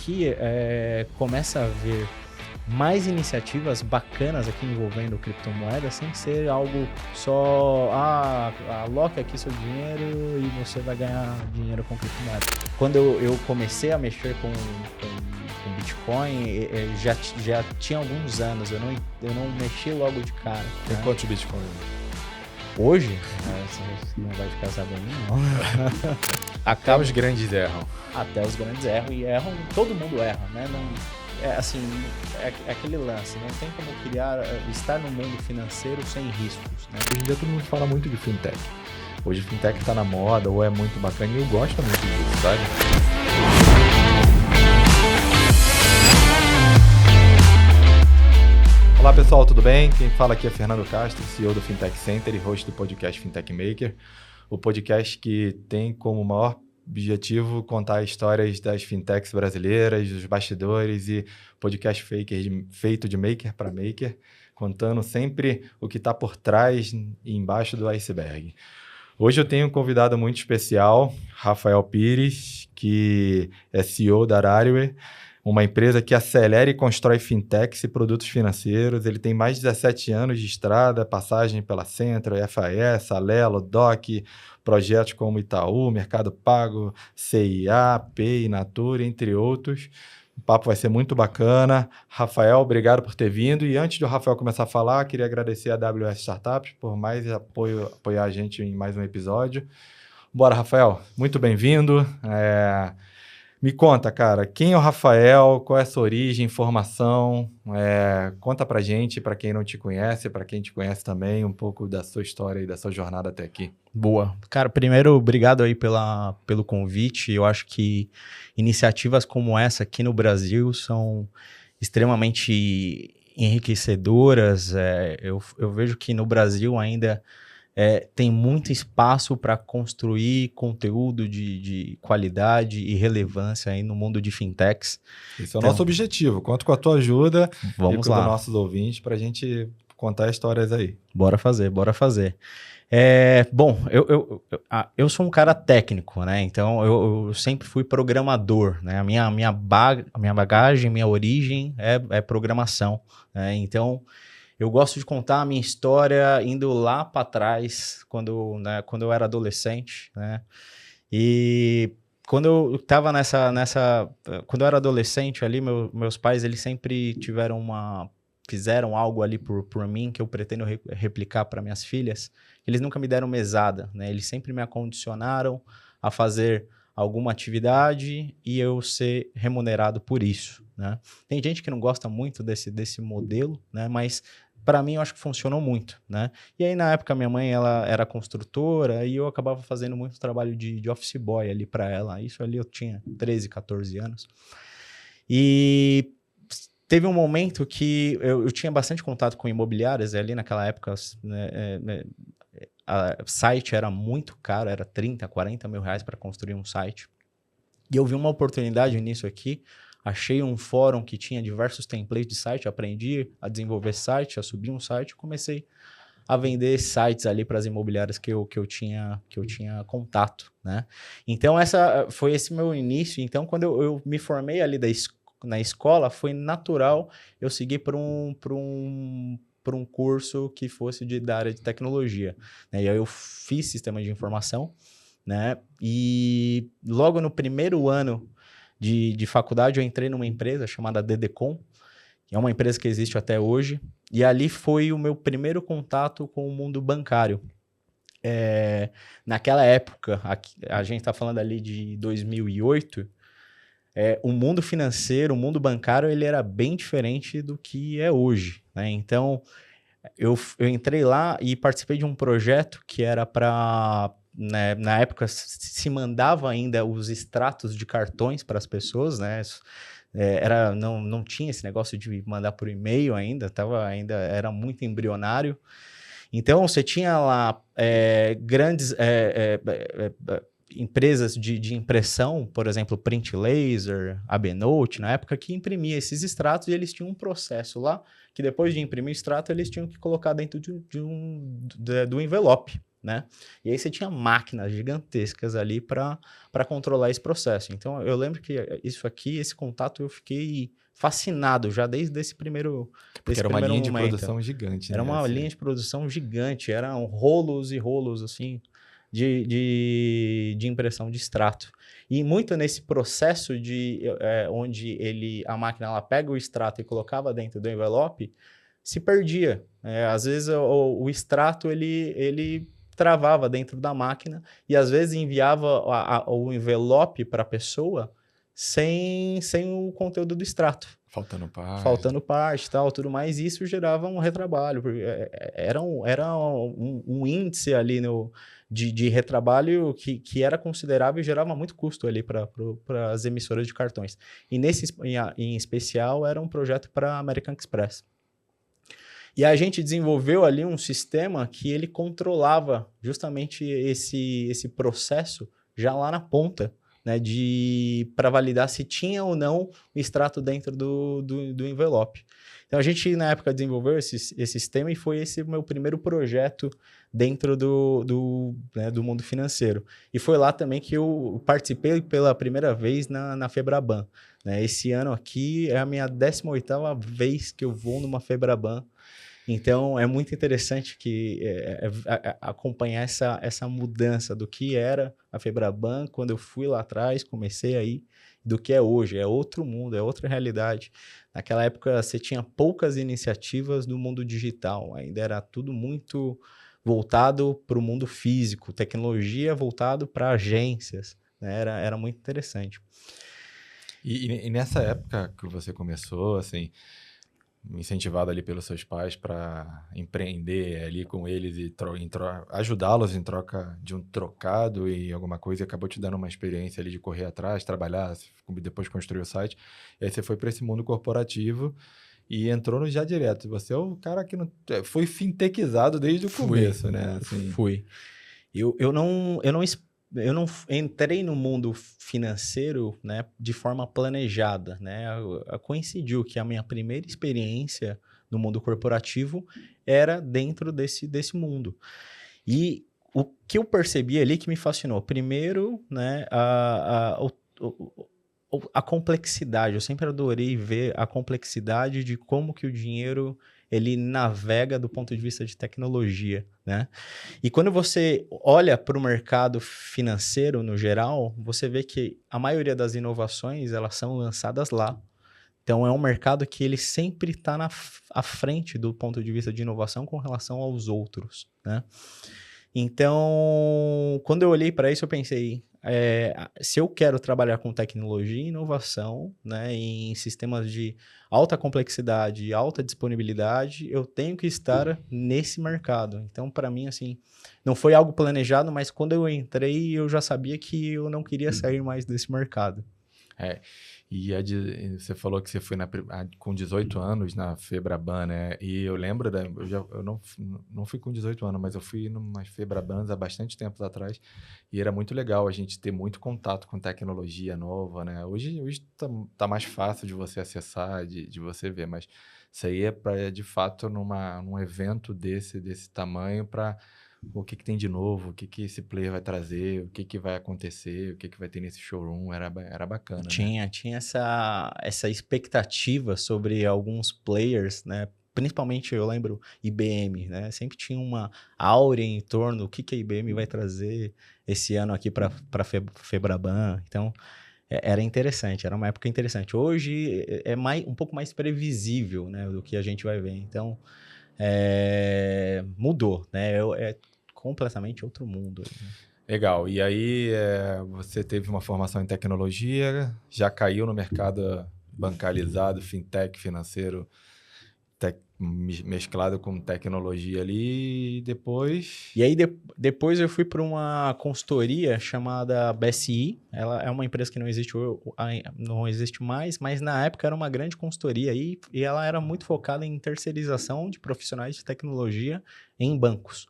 aqui começa a haver mais iniciativas bacanas aqui envolvendo criptomoedas, sem ser algo só, aloque aqui seu dinheiro e você vai ganhar dinheiro com criptomoedas. Quando eu comecei a mexer com Bitcoin, já tinha alguns anos, eu não mexi logo de cara. Tem quantos Bitcoin? Hoje? Você não vai ficar sabendo, não. Até os grandes erram. Até os grandes erram, e erram, todo mundo erra, né? Não, é aquele lance, não tem como estar no mundo financeiro sem riscos, né? Hoje em dia todo mundo fala muito de fintech. Hoje fintech tá na moda, ou é muito bacana, e eu gosto muito disso, sabe? Olá pessoal, tudo bem? Quem fala aqui é Fernando Castro, CEO do Fintech Center e host do podcast Fintech Maker. O podcast que tem como maior objetivo contar histórias das fintechs brasileiras, dos bastidores, e podcast feito de maker para maker, contando sempre o que está por trás e embaixo do iceberg. Hoje eu tenho um convidado muito especial, Rafael Pires, que é CEO da Arariware, uma empresa que acelera e constrói fintechs e produtos financeiros. Ele tem mais de 17 anos de estrada, passagem pela Centro, FAS, Alelo, DOC, projetos como Itaú, Mercado Pago, CIA, Pay, Natura, entre outros. O papo vai ser muito bacana. Rafael, obrigado por ter vindo. E antes do Rafael começar a falar, queria agradecer a AWS Startups por mais apoiar a gente em mais um episódio. Bora, Rafael. Muito bem-vindo. Me conta, cara, quem é o Rafael, qual é a sua origem, formação, conta pra gente, pra quem não te conhece, pra quem te conhece também, um pouco da sua história e da sua jornada até aqui. Boa. Cara, primeiro, obrigado aí pelo convite. Eu acho que iniciativas como essa aqui no Brasil são extremamente enriquecedoras. Eu vejo que no Brasil ainda tem muito espaço para construir conteúdo de qualidade e relevância aí no mundo de fintechs. Esse é o nosso objetivo. Conto com a tua ajuda e com os nossos ouvintes para a gente contar histórias aí. Bora fazer. Bom, eu sou um cara técnico, né? Então eu sempre fui programador, né? A minha bagagem, minha origem é programação, né? Então eu gosto de contar a minha história indo lá para trás, quando eu era adolescente, né? E quando eu estava quando eu era adolescente ali, meus pais, eles sempre fizeram algo ali por mim que eu pretendo replicar para minhas filhas. Eles nunca me deram mesada, né? Eles sempre me acondicionaram a fazer alguma atividade e eu ser remunerado por isso, né? Tem gente que não gosta muito desse modelo, né? Mas para mim eu acho que funcionou muito, né? E aí na época minha mãe, ela era construtora e eu acabava fazendo muito trabalho de office boy ali para ela. Isso ali eu tinha 13, 14 anos. E teve um momento que eu tinha bastante contato com imobiliárias ali naquela época, né? A site era muito caro, era 30, 40 mil reais para construir um site. E eu vi uma oportunidade nisso aqui, achei um fórum que tinha diversos templates de site, aprendi a desenvolver site, a subir um site, comecei a vender sites ali para as imobiliárias que eu tinha contato, né? Então foi esse meu início. Então quando eu me formei ali na escola, foi natural eu seguir por um curso que fosse da área de tecnologia, né? E aí eu fiz sistema de informação, né? E logo no primeiro ano de faculdade eu entrei numa empresa chamada DDCom, que é uma empresa que existe até hoje, e ali foi o meu primeiro contato com o mundo bancário. Naquela época, a gente está falando ali de 2008, o mundo financeiro, o mundo bancário, ele era bem diferente do que é hoje, né? Então, eu entrei lá e participei de um projeto que era para, né, na época se mandava ainda os extratos de cartões para as pessoas, né? Não tinha esse negócio de mandar por e-mail ainda era muito embrionário. Então, você tinha lá grandes empresas de impressão, por exemplo, Print Laser, AB-Note, na época, que imprimia esses extratos, e eles tinham um processo lá que depois de imprimir o extrato, eles tinham que colocar dentro do envelope, né? E aí você tinha máquinas gigantescas ali para controlar esse processo. Então, eu lembro que esse contato, eu fiquei fascinado já desde esse primeiro Porque era uma linha de momento. produção gigante, Era né? uma linha de produção gigante, eram rolos e rolos, assim, de impressão de extrato. E muito nesse processo onde a máquina ela pega o extrato e colocava dentro do envelope, se perdia. Às vezes o extrato ele travava dentro da máquina e às vezes enviava o envelope para a pessoa sem o conteúdo do extrato. Faltando parte e tal, tudo mais, e isso gerava um retrabalho, porque era um índice ali de retrabalho que era considerável e gerava muito custo ali para as emissoras de cartões. E em especial, era um projeto para a American Express. E a gente desenvolveu ali um sistema que ele controlava justamente esse processo já lá na ponta, né, para validar se tinha ou não o extrato dentro do envelope. Então, a gente, na época, desenvolveu esse sistema e foi esse o meu primeiro projeto dentro do mundo financeiro. E foi lá também que eu participei pela primeira vez na Febraban. Né? Esse ano aqui é a minha 18ª vez que eu vou numa Febraban. Então, é muito interessante acompanhar essa mudança do que era a Febraban quando eu fui lá atrás, comecei aí, do que é hoje. É outro mundo, é outra realidade. Naquela época, você tinha poucas iniciativas no mundo digital. Ainda era tudo muito voltado para o mundo físico, tecnologia voltado para agências. Né? Era muito interessante. E nessa época que você começou, assim, incentivado ali pelos seus pais para empreender ali com eles e ajudá-los em troca de um trocado e alguma coisa, e acabou te dando uma experiência ali de correr atrás, trabalhar, depois construir o site, e aí você foi para esse mundo corporativo e entrou no já direto. Você é o cara que foi fintechizado desde o começo, né? Assim. Fui. Eu não entrei no mundo financeiro, né, de forma planejada, né? Coincidiu que a minha primeira experiência no mundo corporativo era dentro desse mundo. E o que eu percebi ali que me fascinou, primeiro, né, a complexidade. Eu sempre adorei ver a complexidade de como que o dinheiro ele navega do ponto de vista de tecnologia, né? E quando você olha para o mercado financeiro no geral, você vê que a maioria das inovações elas são lançadas lá. Então é um mercado que ele sempre está à frente do ponto de vista de inovação com relação aos outros, né? Então, quando eu olhei para isso, eu pensei, se eu quero trabalhar com tecnologia e inovação, né, em sistemas de alta complexidade e alta disponibilidade, eu tenho que estar nesse mercado. Então, para mim, assim, não foi algo planejado, mas quando eu entrei, eu já sabia que eu não queria sair mais desse mercado. E você falou que você foi com 18 anos na Febraban, né? E eu lembro, eu não fui com 18 anos, mas eu fui numa Febrabans há bastante tempo atrás e era muito legal a gente ter muito contato com tecnologia nova, né? Hoje tá mais fácil de você acessar, de você ver, mas isso aí é de fato num evento desse tamanho para o que tem de novo, o que esse player vai trazer, o que vai acontecer, o que vai ter nesse showroom, era bacana, Tinha essa expectativa sobre alguns players, né? Principalmente, eu lembro, IBM, né? Sempre tinha uma áurea em torno do que a IBM vai trazer esse ano aqui para Febraban. Então, era interessante, era uma época interessante. Hoje é um pouco mais previsível, né, do que a gente vai ver. Então, mudou, né? É completamente outro mundo. Né? Legal. E aí, você teve uma formação em tecnologia, já caiu no mercado bancalizado, fintech, financeiro, mesclado com tecnologia ali, e depois... E aí, depois eu fui para uma consultoria chamada BSI. Ela é uma empresa que não existe mais, mas na época era uma grande consultoria e ela era muito focada em terceirização de profissionais de tecnologia em bancos.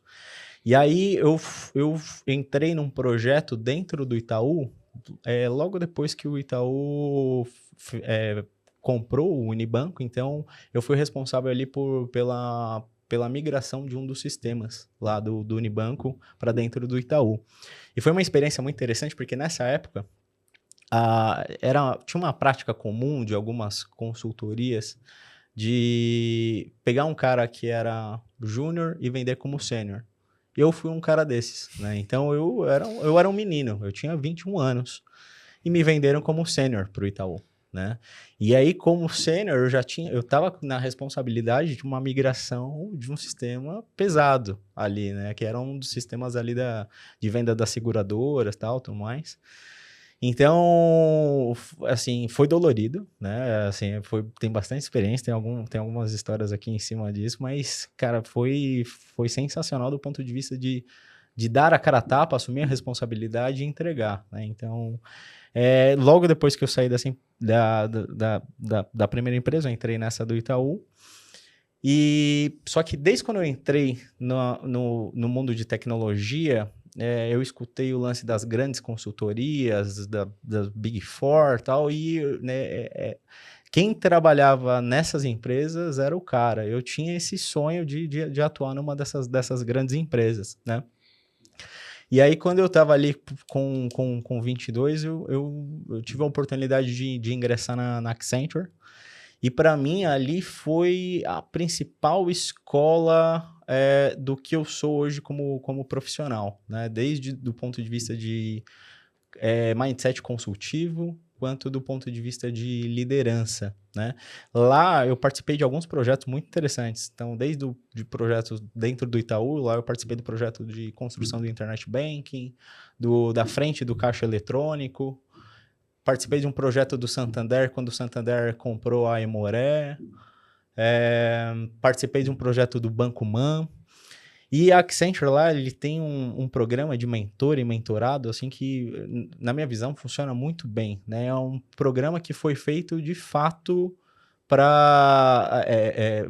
E aí eu entrei num projeto dentro do Itaú, logo depois que o Itaú comprou o Unibanco, então eu fui responsável ali pela pela migração de um dos sistemas lá do Unibanco para dentro do Itaú. E foi uma experiência muito interessante, porque nessa época tinha uma prática comum de algumas consultorias de pegar um cara que era júnior e vender como sênior. Eu fui um cara desses, né? Então eu era um menino, eu tinha 21 anos e me venderam como sênior para o Itaú, né? E aí, como sênior, eu estava na responsabilidade de uma migração de um sistema pesado ali, né? Que era um dos sistemas ali de venda das seguradoras, tal, tudo mais. Então, assim, foi dolorido, né? Assim, tem bastante experiência, tem algumas histórias aqui em cima disso, mas, cara, foi sensacional do ponto de vista de dar a cara a tapa, assumir a responsabilidade e entregar, né? Então, logo depois que eu saí da primeira empresa, eu entrei nessa do Itaú. E só que desde quando eu entrei no mundo de tecnologia, eu escutei o lance das grandes consultorias, das Big Four e tal, e né, quem trabalhava nessas empresas era o cara. Eu tinha esse sonho de atuar numa dessas grandes empresas, né? E aí, quando eu estava ali com 22, eu tive a oportunidade de ingressar na Accenture. E para mim, ali foi a principal escola do que eu sou hoje como profissional, né? Desde do ponto de vista de mindset consultivo, quanto do ponto de vista de liderança, né? Lá eu participei de alguns projetos muito interessantes. Então, desde de projetos dentro do Itaú, lá eu participei do projeto de construção do Internet Banking, da frente do caixa eletrônico, participei de um projeto do Santander, quando o Santander comprou a Aimoré, participei de um projeto do Banco Man. E a Accenture lá, ele tem um programa de mentor e mentorado, assim, que, na minha visão, funciona muito bem, né? É um programa que foi feito, de fato, para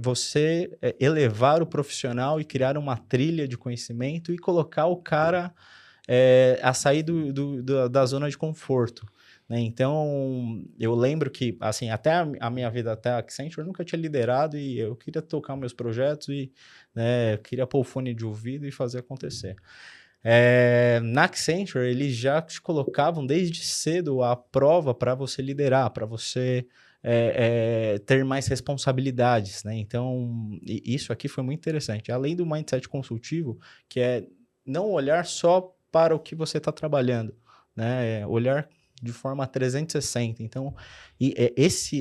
você elevar o profissional e criar uma trilha de conhecimento e colocar o cara a sair da zona de conforto, né? Então, eu lembro que, assim, até a minha vida até a Accenture, eu nunca tinha liderado e eu queria tocar meus projetos e, né, queria pôr o fone de ouvido e fazer acontecer. Na Accenture, eles já te colocavam desde cedo a prova para você liderar, para você ter mais responsabilidades, né? Então, isso aqui foi muito interessante. Além do mindset consultivo, que é não olhar só para o que você está trabalhando, né? Olhar de forma 360. Então,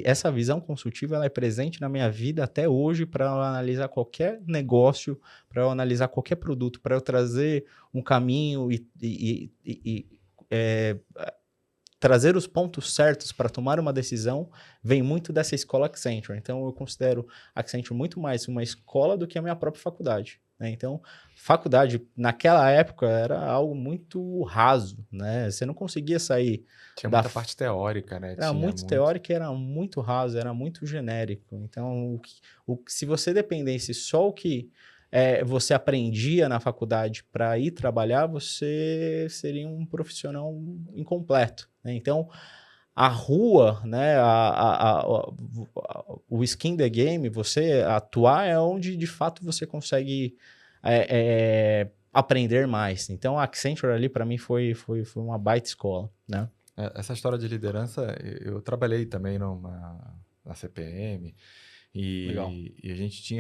essa visão consultiva ela é presente na minha vida até hoje para eu analisar qualquer negócio, para eu analisar qualquer produto, para eu trazer um caminho e trazer os pontos certos para tomar uma decisão, vem muito dessa escola Accenture. Então, eu considero a Accenture muito mais uma escola do que a minha própria faculdade, né? Então, faculdade, naquela época, era algo muito raso, né? Você não conseguia sair... Tinha muita parte teórica, né? Era muito teórica, era muito raso, era muito genérico. Então, se você dependesse só o que você aprendia na faculdade para ir trabalhar, você seria um profissional incompleto, né? Então, a rua, né, o skin the game, você atuar é onde, de fato, você consegue aprender mais. Então, a Accenture ali, para mim, foi uma baita escola, né? Essa história de liderança, eu trabalhei também na CPM e a gente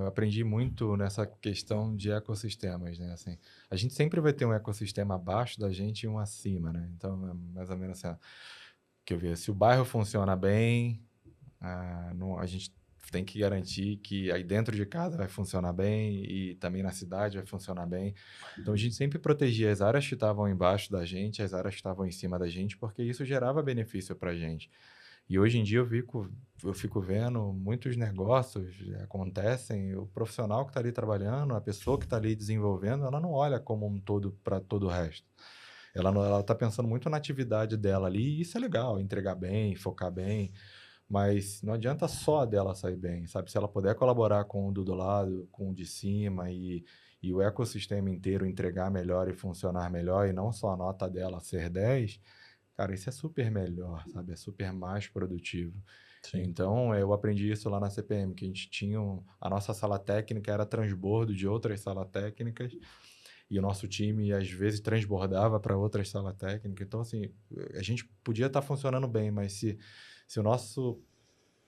aprendi muito nessa questão de ecossistemas, né? Assim, a gente sempre vai ter um ecossistema abaixo da gente e um acima, né? Então, é mais ou menos assim, que eu vi, se o bairro funciona bem, a gente tem que garantir que aí dentro de casa vai funcionar bem e também na cidade vai funcionar bem. Então, a gente sempre protegia as áreas que estavam embaixo da gente, as áreas que estavam em cima da gente, porque isso gerava benefício para a gente. E hoje em dia eu fico vendo muitos negócios acontecem, o profissional que está ali trabalhando, a pessoa que está ali desenvolvendo, ela não olha como um todo para todo o resto. Ela está pensando muito na atividade dela ali, e isso é legal, entregar bem, focar bem, mas não adianta só dela sair bem, sabe? Se ela puder colaborar com o do lado, com o de cima e o ecossistema inteiro entregar melhor e funcionar melhor, e não só a nota dela ser 10, cara, isso é super melhor, sabe? É super mais produtivo. Sim. Então, eu aprendi isso lá na CPM, que a gente tinha a nossa sala técnica era transbordo de outras salas técnicas, e o nosso time, às vezes, transbordava para outras salas técnicas. Então, assim, a gente podia estar funcionando bem, mas se o nosso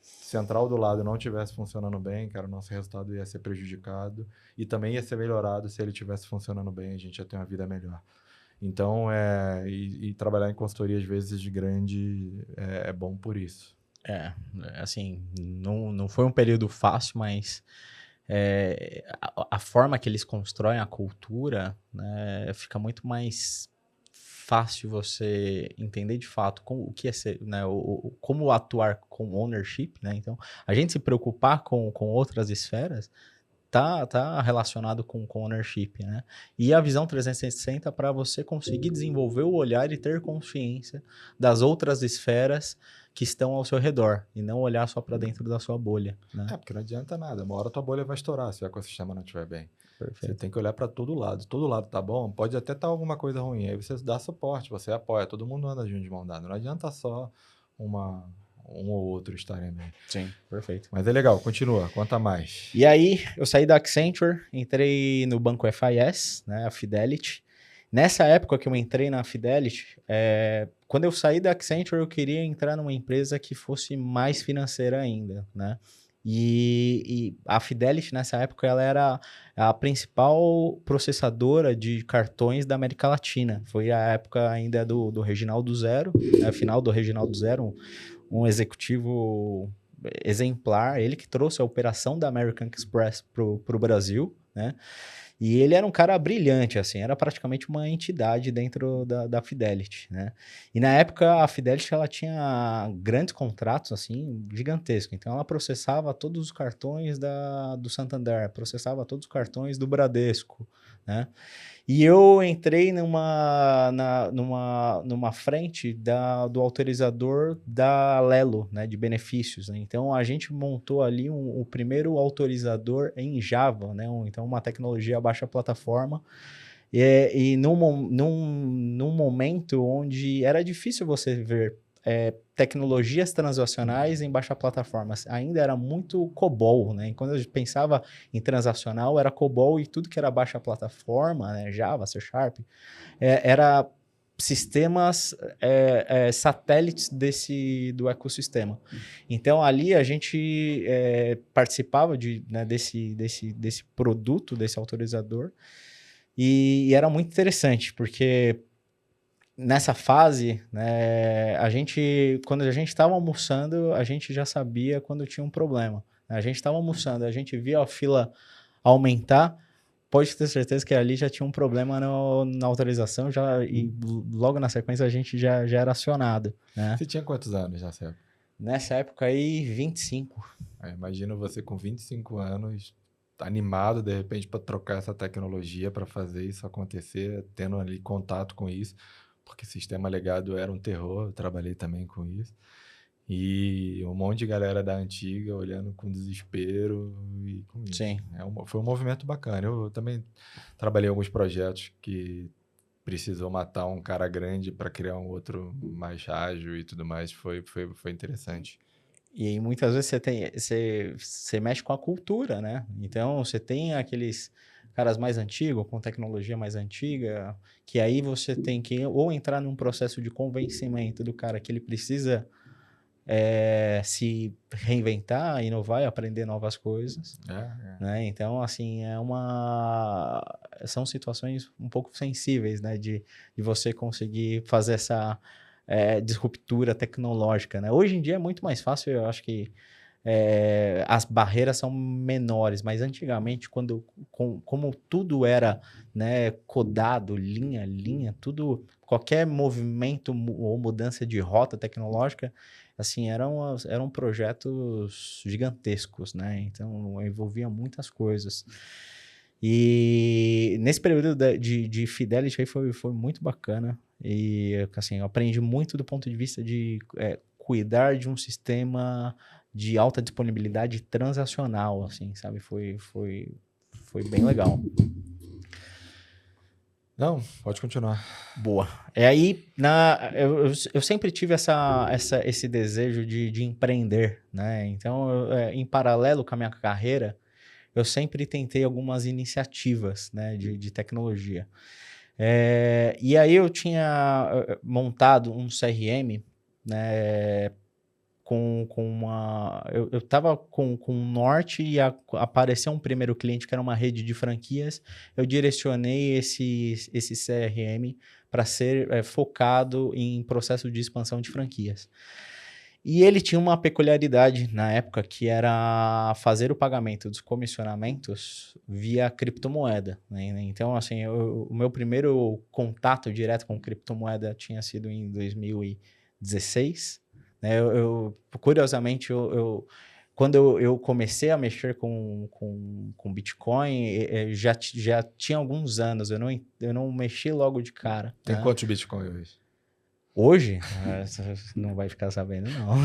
central do lado não estivesse funcionando bem, cara, o nosso resultado ia ser prejudicado e também ia ser melhorado se ele estivesse funcionando bem, a gente ia ter uma vida melhor. Então, trabalhar em consultoria, às vezes, grande, é bom por isso. Assim, não foi um período fácil, mas a forma que eles constroem a cultura, né, fica muito mais fácil você entender de fato o que é ser, né, como atuar com ownership, né? Então, a gente se preocupar com outras esferas tá relacionado com ownership, né? E a visão 360 para você conseguir desenvolver o olhar e ter consciência das outras esferas que estão ao seu redor e não olhar só para dentro da sua bolha, né? Porque não adianta nada, uma hora tua bolha vai estourar se o ecossistema não estiver bem. Perfeito. Você tem que olhar para todo lado tá bom, pode até estar alguma coisa ruim, aí você dá suporte, você apoia, todo mundo anda junto de mão dada, não adianta só um ou outro estarem bem. Sim, perfeito. Mas é legal, continua, conta mais. E aí, eu saí da Accenture, entrei no banco FIS, né, a Fidelity. Nessa época que eu entrei na Fidelity, quando eu saí da Accenture, eu queria entrar numa empresa que fosse mais financeira ainda, né? E a Fidelity, nessa época, ela era a principal processadora de cartões da América Latina. Foi a época ainda do Reginaldo Zero, né, final do Reginaldo Zero, um executivo exemplar, ele que trouxe a operação da American Express pro Brasil, né? E ele era um cara brilhante, assim, era praticamente uma entidade dentro da Fidelity, né? E na época a Fidelity, ela tinha grandes contratos, assim, gigantescos. Então ela processava todos os cartões do Santander, processava todos os cartões do Bradesco, né? E eu entrei numa frente do autorizador da Lelo, né, de benefícios, né? Então, a gente montou ali o primeiro autorizador em Java, né? Então, uma tecnologia baixa plataforma. E num momento onde era difícil você ver tecnologias transacionais em baixa plataforma. Ainda era muito COBOL, né? E quando a gente pensava em transacional, era COBOL e tudo que era baixa plataforma, né? Java, C Sharp, era sistemas satélites do ecossistema. Então, ali a gente participava desse produto, desse autorizador, e era muito interessante, porque nessa fase, né, quando a gente estava almoçando, a gente já sabia quando tinha um problema. A gente estava almoçando, a gente via a fila aumentar, pode ter certeza que ali já tinha um problema na autorização, e logo na sequência a gente já era acionado, né? Você tinha quantos anos nessa época? Nessa época aí, 25. Imagina você com 25 anos, animado de repente para trocar essa tecnologia, para fazer isso acontecer, tendo ali contato com isso, porque sistema legado era um terror, eu trabalhei também com isso. E um monte de galera da antiga olhando com desespero e com isso. Sim. Foi um movimento bacana. Eu também trabalhei em alguns projetos que precisou matar um cara grande para criar um outro mais ágil e tudo mais. Foi interessante. E aí, muitas vezes você mexe com a cultura, né? Então, você tem aqueles caras mais antigos, com tecnologia mais antiga, que aí você tem que ou entrar num processo de convencimento do cara que ele precisa se reinventar, inovar e aprender novas coisas, né? Então, assim, são situações um pouco sensíveis, né? De você conseguir fazer essa disruptura tecnológica, né? Hoje em dia é muito mais fácil, eu acho que as barreiras são menores, mas antigamente, como tudo era, né, codado, linha, tudo, qualquer movimento ou mudança de rota tecnológica, assim, eram projetos gigantescos, né? Então, envolvia muitas coisas. E nesse período de Fidelity aí foi muito bacana. E, assim, eu aprendi muito do ponto de vista de cuidar de um sistema de alta disponibilidade transacional, assim, sabe? Foi bem legal. Não, pode continuar. Boa. Aí, eu sempre tive esse desejo de empreender, né? Então, em paralelo com a minha carreira, eu sempre tentei algumas iniciativas, né, de tecnologia. E aí eu tinha montado um CRM, né, com uma... Eu tava com um norte e apareceu um primeiro cliente que era uma rede de franquias. Eu direcionei esse CRM para ser focado em processo de expansão de franquias. E ele tinha uma peculiaridade na época que era fazer o pagamento dos comissionamentos via criptomoeda, né? Então, assim, o meu primeiro contato direto com criptomoeda tinha sido em 2016, né? Curiosamente, quando eu comecei a mexer com Bitcoin, já tinha alguns anos, eu não mexi logo de cara, Tem né? quantos Bitcoin hoje? Hoje, não vai ficar sabendo, não.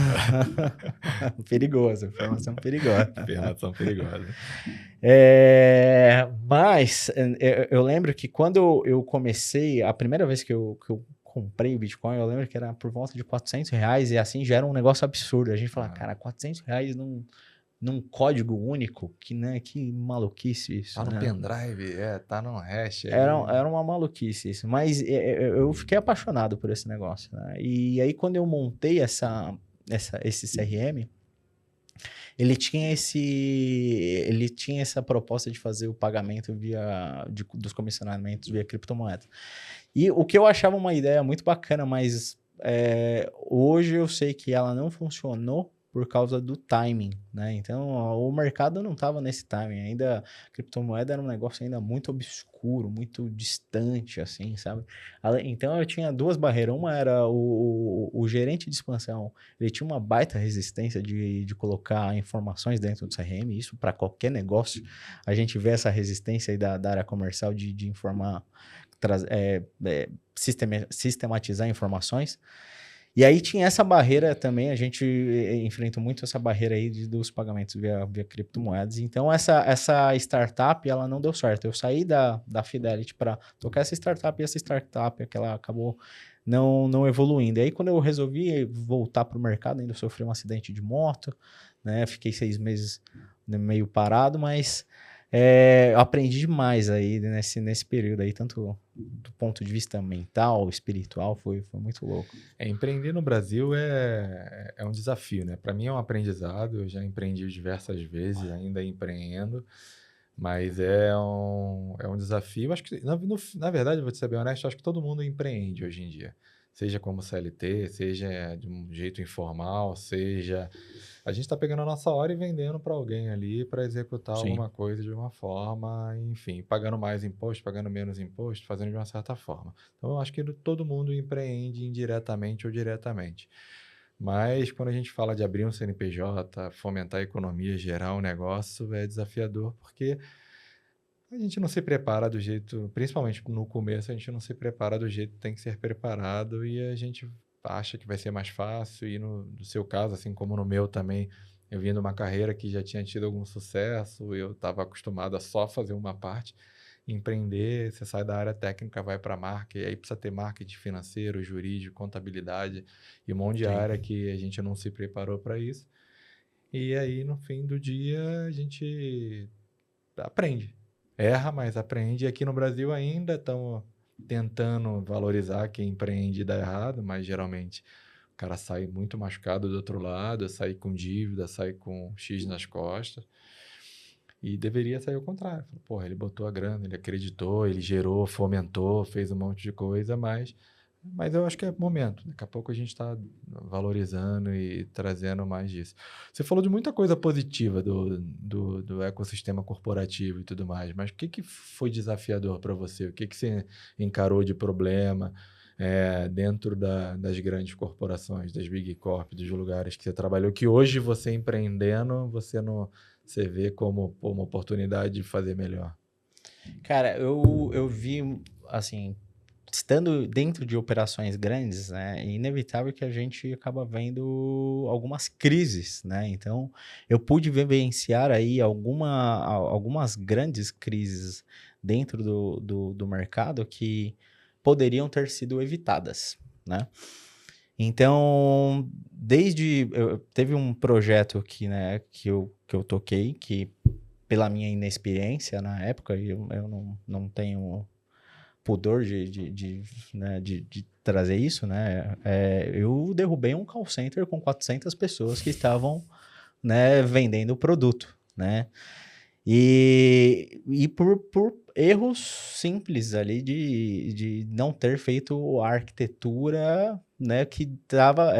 Perigoso, informação perigosa. Afirmação perigosa. Mas eu lembro que quando eu comecei, a primeira vez que eu comprei o Bitcoin, eu lembro que era por volta de R$ 400 e assim já era um negócio absurdo. A gente fala, cara, R$ 400 num código único, que maluquice isso, Tá no né? pendrive, tá no hash aí. Era uma maluquice isso, mas eu fiquei apaixonado por esse negócio, né? E aí quando eu montei esse CRM, ele tinha essa proposta de fazer o pagamento dos comissionamentos via criptomoeda. E o que eu achava uma ideia muito bacana, mas hoje eu sei que ela não funcionou por causa do timing, né? Então, o mercado não estava nesse timing. Ainda, a criptomoeda era um negócio ainda muito obscuro, muito distante, assim, sabe? Então, eu tinha duas barreiras. Uma era o gerente de expansão, ele tinha uma baita resistência de colocar informações dentro do CRM, isso para qualquer negócio. A gente vê essa resistência aí da área comercial de informar, sistematizar informações. E aí tinha essa barreira também, a gente enfrentou muito essa barreira aí dos pagamentos via criptomoedas. Então, essa startup, ela não deu certo. Eu saí da Fidelity para tocar essa startup, e essa startup que ela acabou não evoluindo. E aí, quando eu resolvi voltar para o mercado, ainda sofri um acidente de moto, né? Fiquei 6 meses meio parado, mas eu aprendi demais aí nesse período aí, tanto do ponto de vista mental, espiritual, foi muito louco. Empreender no Brasil é um desafio, né? Para mim é um aprendizado, eu já empreendi diversas vezes, ainda empreendo, mas é um desafio. Acho que, na verdade, vou te ser bem honesto, acho que todo mundo empreende hoje em dia. Seja como CLT, seja de um jeito informal, seja... A gente está pegando a nossa hora e vendendo para alguém ali para executar Sim. alguma coisa de uma forma, enfim, pagando mais imposto, pagando menos imposto, fazendo de uma certa forma. Então, eu acho que todo mundo empreende indiretamente ou diretamente. Mas quando a gente fala de abrir um CNPJ, fomentar a economia, gerar um negócio, é desafiador, porque a gente não se prepara do jeito, principalmente no começo, a gente não se prepara do jeito que tem que ser preparado e a gente acha que vai ser mais fácil. E no seu caso, assim como no meu também, eu vim de uma carreira que já tinha tido algum sucesso, eu estava acostumado a só fazer uma parte. Empreender, você sai da área técnica, vai para a marketing, aí precisa ter marketing financeiro, jurídico, contabilidade e um monte de Sim. área que a gente não se preparou para isso. E aí, no fim do dia, a gente aprende. Erra, mas aprende. E aqui no Brasil ainda estamos tentando valorizar quem empreende e dá errado, mas geralmente o cara sai muito machucado do outro lado, sai com dívida, sai com X nas costas. E deveria sair ao contrário. Porra, ele botou a grana, ele acreditou, ele gerou, fomentou, fez um monte de coisa, mas eu acho que é momento. Daqui a pouco a gente está valorizando e trazendo mais disso. Você falou de muita coisa positiva do ecossistema corporativo e tudo mais, mas o que foi desafiador para você? O que você encarou de problema dentro das grandes corporações, das Big Corp, dos lugares que você trabalhou, que hoje você empreendendo, você vê como uma oportunidade de fazer melhor? Cara, eu vi, assim, estando dentro de operações grandes, né, é inevitável que a gente acaba vendo algumas crises, né? Então, eu pude vivenciar aí algumas grandes crises dentro do mercado que poderiam ter sido evitadas, né? Então, teve um projeto aqui, né, que eu toquei, que pela minha inexperiência na época, eu não tenho pudor né, de trazer isso, né? Eu derrubei um call center com 400 pessoas que estavam, né, vendendo o produto, né? E por erros simples ali de não ter feito a arquitetura, né, que estava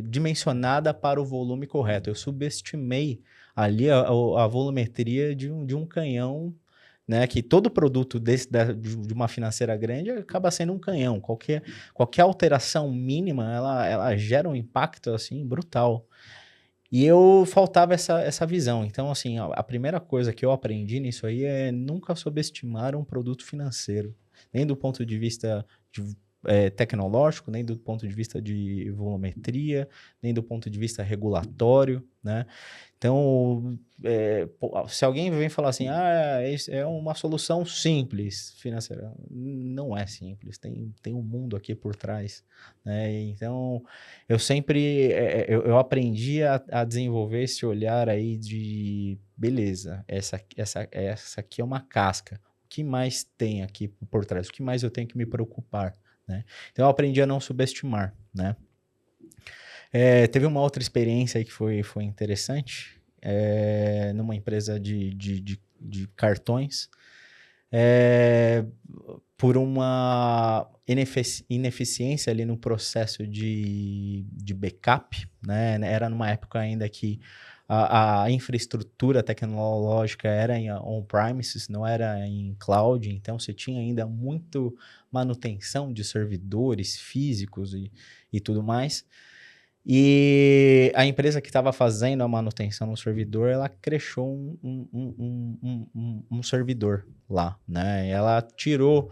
dimensionada para o volume correto. Eu subestimei ali a volumetria de um canhão, né, que todo produto de uma financeira grande acaba sendo um canhão. Qualquer alteração mínima, ela gera um impacto assim brutal. E eu faltava essa visão. Então, assim, a primeira coisa que eu aprendi nisso aí é nunca subestimar um produto financeiro, nem do ponto de vista tecnológico, nem do ponto de vista de volumetria, nem do ponto de vista regulatório, né? Então, se alguém vem falar assim, isso é uma solução simples financeira, não é simples, tem um mundo aqui por trás, né? Então, eu sempre, eu aprendi a desenvolver esse olhar aí de, beleza, essa aqui é uma casca, o que mais tem aqui por trás? O que mais eu tenho que me preocupar, né? Então, eu aprendi a não subestimar, né? Teve uma outra experiência aí que foi interessante, numa empresa de cartões, por uma ineficiência ali no processo de backup, né? Era numa época ainda que a infraestrutura tecnológica era em on-premises, não era em cloud, então você tinha ainda muito manutenção de servidores físicos e tudo mais. E a empresa que estava fazendo a manutenção no servidor, ela crashou um servidor lá, né? Ela tirou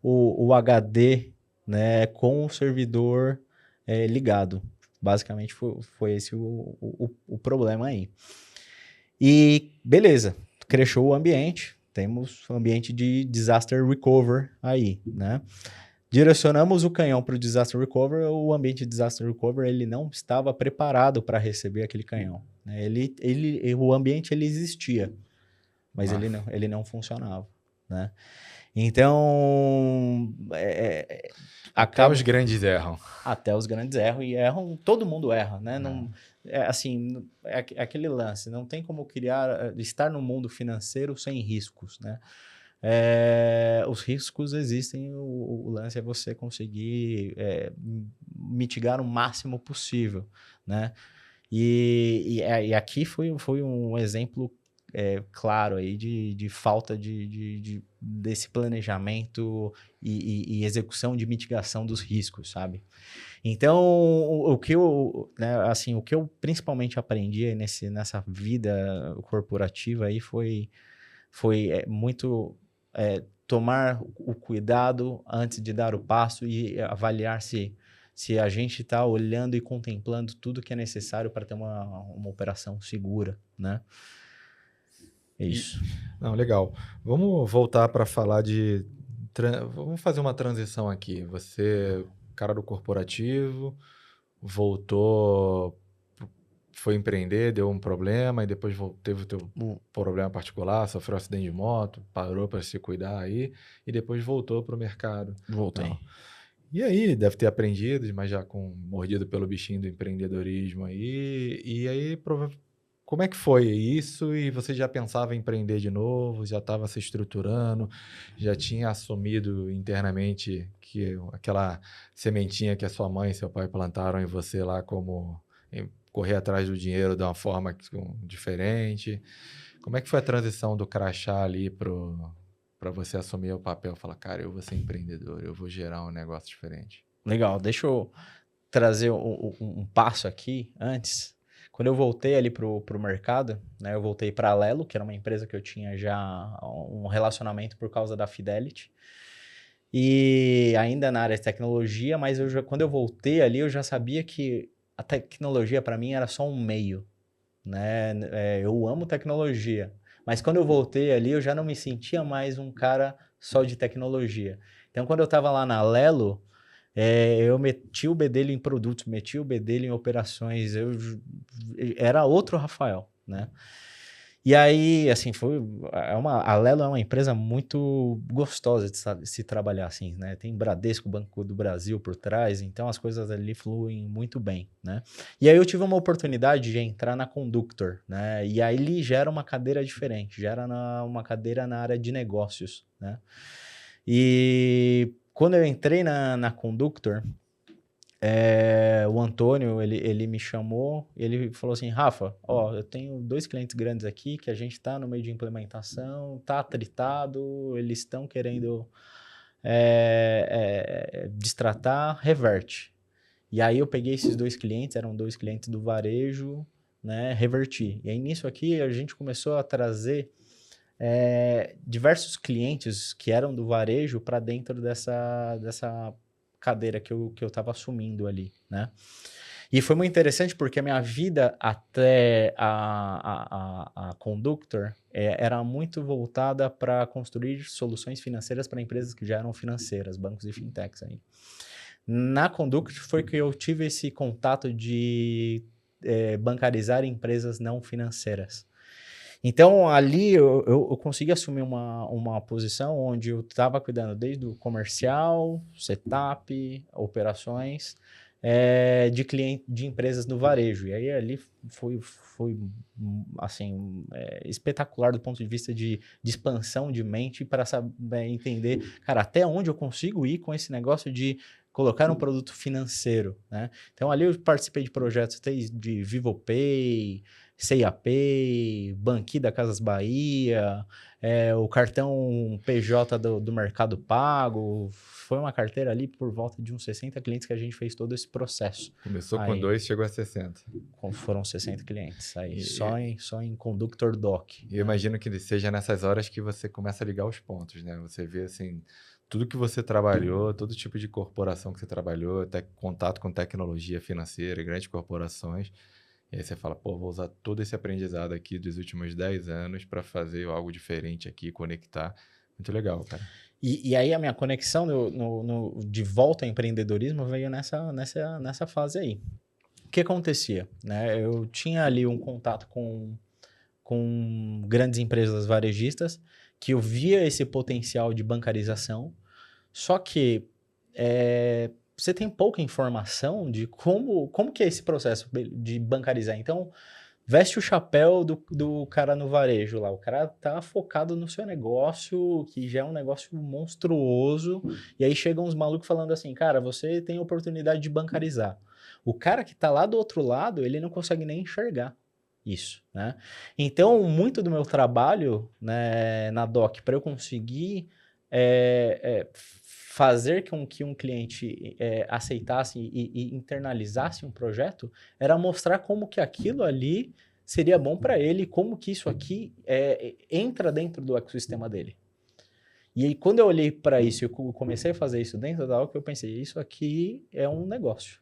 o HD, né, com o servidor ligado. Basicamente foi esse o problema aí. E beleza, crashou o ambiente, temos o ambiente de disaster recovery aí, né? Direcionamos o canhão para o disaster recovery, o ambiente de disaster recovery ele não estava preparado para receber aquele canhão, né? O ambiente ele existia, mas ele não funcionava, né? Então, até os grandes erram. Até os grandes erram e erram, todo mundo erra, né? Não, assim, aquele lance, não tem como estar no mundo financeiro sem riscos, né? Os riscos existem, o lance é você conseguir mitigar o máximo possível, né? E aqui foi um exemplo claro aí de falta desse planejamento e execução de mitigação dos riscos, sabe? Então, o que eu principalmente aprendi nessa vida corporativa aí foi muito tomar o cuidado antes de dar o passo e avaliar se a gente está olhando e contemplando tudo que é necessário para ter uma operação segura, né? É isso. Não, legal. Vamos voltar para falar vamos fazer uma transição aqui. Você, cara do corporativo, voltou, foi empreender, deu um problema e depois teve o teu problema particular, sofreu um acidente de moto, parou para se cuidar aí e depois voltou para o mercado. Voltei. Não. E aí, deve ter aprendido, mas já mordido pelo bichinho do empreendedorismo aí. E aí, como é que foi isso? E você já pensava em empreender de novo? Já estava se estruturando? Já tinha assumido internamente que aquela sementinha que a sua mãe e seu pai plantaram em você lá como correr atrás do dinheiro de uma forma diferente? Como é que foi a transição do crachá ali para você assumir o papel e falar, cara, eu vou ser empreendedor, eu vou gerar um negócio diferente? Legal, deixa eu trazer um passo aqui antes. Quando eu voltei ali pro mercado, né, eu voltei para a Alelo, que era uma empresa que eu tinha já um relacionamento por causa da Fidelity. E ainda na área de tecnologia, mas quando eu voltei ali, eu já sabia que a tecnologia para mim era só um meio, né? Eu amo tecnologia, Mas quando eu voltei ali, eu já não me sentia mais um cara só de tecnologia. Então, quando eu estava lá na Lelo, eu meti o bedelho em produtos, meti o bedelho em operações, era outro Rafael, né? E aí, assim, a Lelo é uma empresa muito gostosa de se trabalhar, assim, né? Tem Bradesco, Banco do Brasil por trás, então as coisas ali fluem muito bem, né? E aí eu tive uma oportunidade de entrar na Conductor, né? E aí ele gera uma cadeira diferente, uma cadeira na área de negócios, né? E quando eu entrei na Conductor, o Antônio, ele me chamou, ele falou assim, Rafa, ó, eu tenho 2 clientes grandes aqui que a gente está no meio de implementação, tá atritado, eles estão querendo destratar, reverte. E aí eu peguei esses 2 clientes, eram 2 clientes do varejo, né, reverti. E aí nisso aqui a gente começou a trazer diversos clientes que eram do varejo para dentro dessa cadeira que eu estava assumindo ali, né? E foi muito interessante porque a minha vida até a Conductor era muito voltada para construir soluções financeiras para empresas que já eram financeiras, bancos e fintechs aí. Na Conductor foi que eu tive esse contato de bancarizar empresas não financeiras. Então, ali eu consegui assumir uma posição onde eu estava cuidando desde o comercial, setup, operações, de empresas do varejo. E aí, ali foi assim, espetacular do ponto de vista de expansão de mente para saber entender, cara, até onde eu consigo ir com esse negócio de colocar um produto financeiro, né? Então, ali eu participei de projetos de VivoPay, CIAP, Banqui da Casas Bahia, o cartão PJ do Mercado Pago. Foi uma carteira ali por volta de uns 60 clientes que a gente fez todo esse processo. Começou com 2, chegou a 60. Foram 60 clientes aí, só em Conductor Doc. E eu imagino que seja nessas horas que você começa a ligar os pontos, né? Você vê, assim, tudo que você trabalhou, todo tipo de corporação que você trabalhou, até contato com tecnologia financeira, grandes corporações. E aí você fala, pô, vou usar todo esse aprendizado aqui dos últimos 10 anos para fazer algo diferente aqui, conectar. Muito legal, cara. E aí a minha conexão de volta ao empreendedorismo veio nessa fase aí. O que acontecia? Né? Eu tinha ali um contato com grandes empresas varejistas que eu via esse potencial de bancarização, só que você tem pouca informação de como que é esse processo de bancarizar. Então, veste o chapéu do cara no varejo lá. O cara tá focado no seu negócio, que já é um negócio monstruoso. E aí chegam uns malucos falando assim, cara, você tem a oportunidade de bancarizar. O cara que tá lá do outro lado, ele não consegue nem enxergar isso, né? Então, muito do meu trabalho, né, na Doc, para eu conseguir fazer com que um cliente aceitasse e internalizasse um projeto, era mostrar como que aquilo ali seria bom para ele, como que isso aqui entra dentro do ecossistema dele. E aí, quando eu olhei para isso e eu comecei a fazer isso dentro da Doc, eu pensei, isso aqui é um negócio,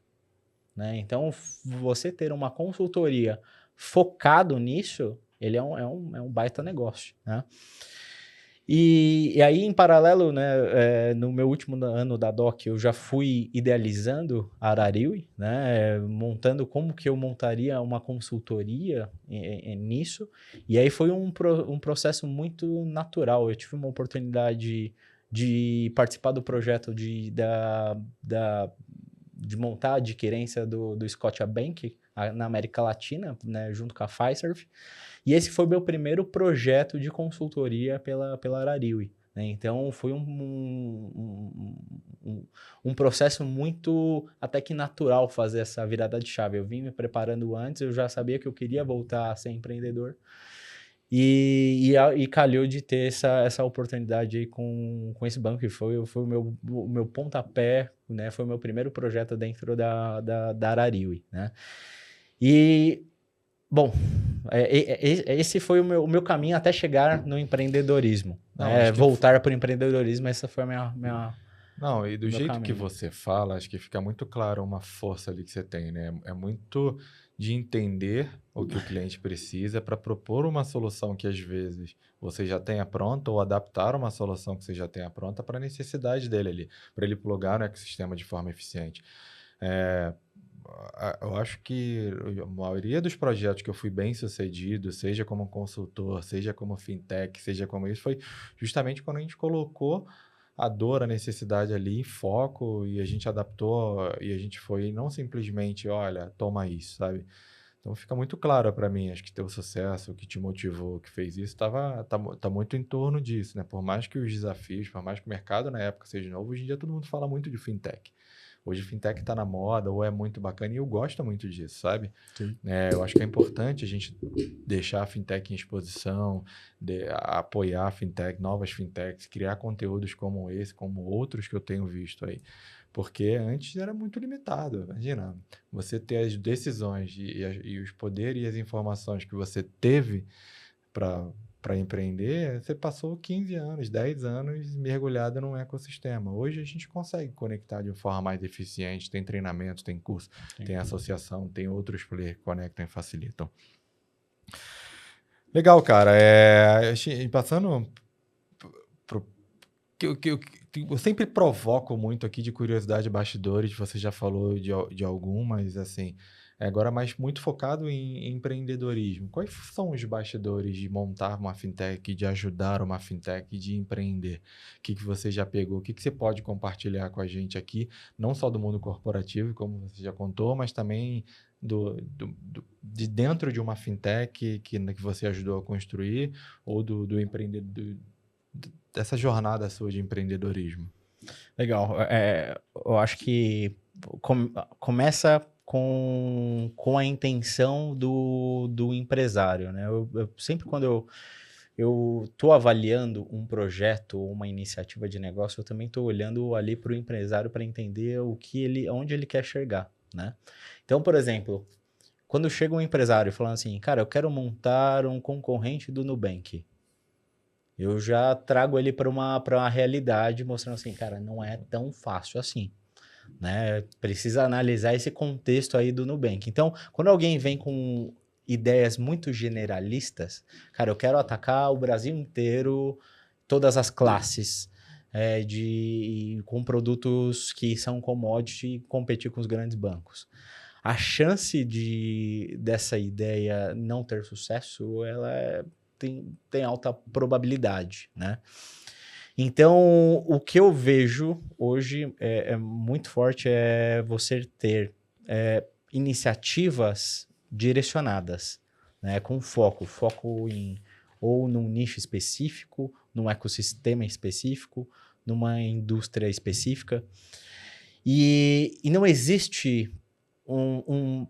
né? Então, você ter uma consultoria focado nisso, ele é um baita negócio, né? E aí, em paralelo, né, no meu último ano da Doc, eu já fui idealizando a Arariui, né, montando como que eu montaria uma consultoria nisso. E aí foi um processo muito natural. Eu tive uma oportunidade de participar do projeto de montar a adquirência do Scotiabank na América Latina, né, junto com a Fiserv. E esse foi meu primeiro projeto de consultoria pela Arariui, né? Então, foi um processo muito até que natural fazer essa virada de chave. Eu vim me preparando antes, eu já sabia que eu queria voltar a ser empreendedor. E calhou de ter essa oportunidade aí com esse banco, que foi o meu pontapé, né? Foi o meu primeiro projeto dentro da Arariui, né? E, bom, esse foi o meu caminho até chegar no empreendedorismo. Não, voltar para o empreendedorismo, essa foi a minha Não, e do jeito caminho. Que você fala, acho que fica muito claro uma força ali que você tem, né? É muito de entender o que o cliente precisa para propor uma solução que às vezes você já tenha pronta ou adaptar uma solução que você já tenha pronta para a necessidade dele ali, para ele plugar no ecossistema de forma eficiente. É, eu acho que a maioria dos projetos que eu fui bem sucedido, seja como consultor, seja como fintech, seja como isso, foi justamente quando a gente colocou a dor, a necessidade ali em foco e a gente adaptou e a gente foi não simplesmente, olha, toma isso, sabe? Então fica muito claro para mim, acho que teu sucesso, o que te motivou, o que fez isso, tá muito em torno disso, né? Por mais que os desafios, por mais que o mercado na época seja novo, hoje em dia todo mundo fala muito de fintech. Hoje fintech está na moda, ou é muito bacana, e eu gosto muito disso, sabe? Sim. Eu acho que é importante a gente deixar a fintech em exposição, apoiar a fintech, novas fintechs, criar conteúdos como esse, como outros que eu tenho visto aí. Porque antes era muito limitado. Imagina, você ter as decisões e os poderes e as informações que você teve para empreender, você passou 15 anos, 10 anos mergulhado num ecossistema. Hoje a gente consegue conectar de uma forma mais eficiente, tem treinamento, tem curso, tem associação, tem outros players que conectam e facilitam. Legal, cara. Passando pro eu sempre provoco muito aqui de curiosidade de bastidores, você já falou de algumas, assim, agora mais muito focado em empreendedorismo. Quais são os bastidores de montar uma fintech, de ajudar uma fintech, de empreender? O que você já pegou? O que você pode compartilhar com a gente aqui, não só do mundo corporativo, como você já contou, mas também de dentro de uma fintech que você ajudou a construir, ou do empreendedor, dessa jornada sua de empreendedorismo? Legal. Eu acho que começa com a intenção do empresário, né? Eu sempre quando eu estou avaliando um projeto ou uma iniciativa de negócio, eu também estou olhando ali para o empresário para entender onde ele quer chegar, né? Então, por exemplo, quando chega um empresário falando assim, cara, eu quero montar um concorrente do Nubank, eu já trago ele para uma realidade, mostrando assim, cara, não é tão fácil assim, né? Precisa analisar esse contexto aí do Nubank. Então, quando alguém vem com ideias muito generalistas, cara, eu quero atacar o Brasil inteiro, todas as classes, com produtos que são commodity e competir com os grandes bancos. A chance dessa ideia não ter sucesso, tem alta probabilidade, né? Então, o que eu vejo hoje é muito forte é você ter iniciativas direcionadas, né, com foco ou num nicho específico, num ecossistema específico, numa indústria específica. E não existe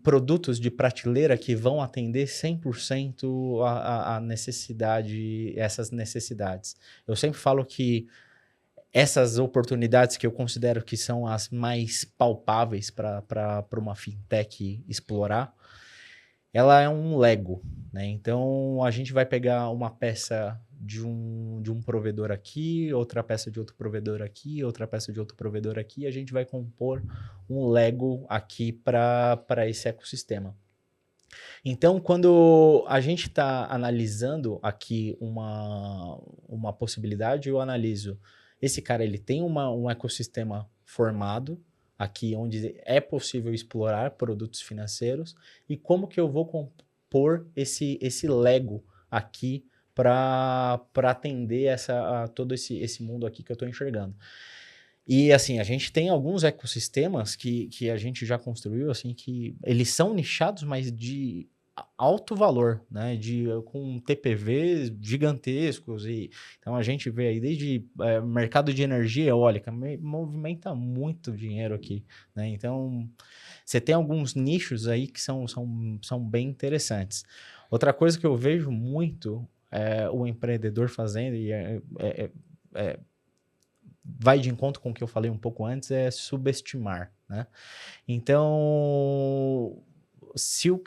produtos de prateleira que vão atender 100% a necessidade, essas necessidades. Eu sempre falo que essas oportunidades que eu considero que são as mais palpáveis para uma fintech explorar, ela é um Lego, né? Então, a gente vai pegar uma peça de um provedor aqui, outra peça de outro provedor aqui, outra peça de outro provedor aqui, e a gente vai compor um Lego aqui para esse ecossistema. Então, quando a gente está analisando aqui uma possibilidade, eu analiso, esse cara ele tem um ecossistema formado, aqui onde é possível explorar produtos financeiros, e como que eu vou compor esse Lego aqui para atender todo esse mundo aqui que eu estou enxergando. E assim, a gente tem alguns ecossistemas que a gente já construiu, assim, que eles são nichados, mas de alto valor, né? Com TPVs gigantescos. Então a gente vê aí desde mercado de energia eólica, movimenta muito dinheiro aqui, né? Então você tem alguns nichos aí que são bem interessantes. Outra coisa que eu vejo muito o empreendedor fazendo, e vai de encontro com o que eu falei um pouco antes, é subestimar, né? Então,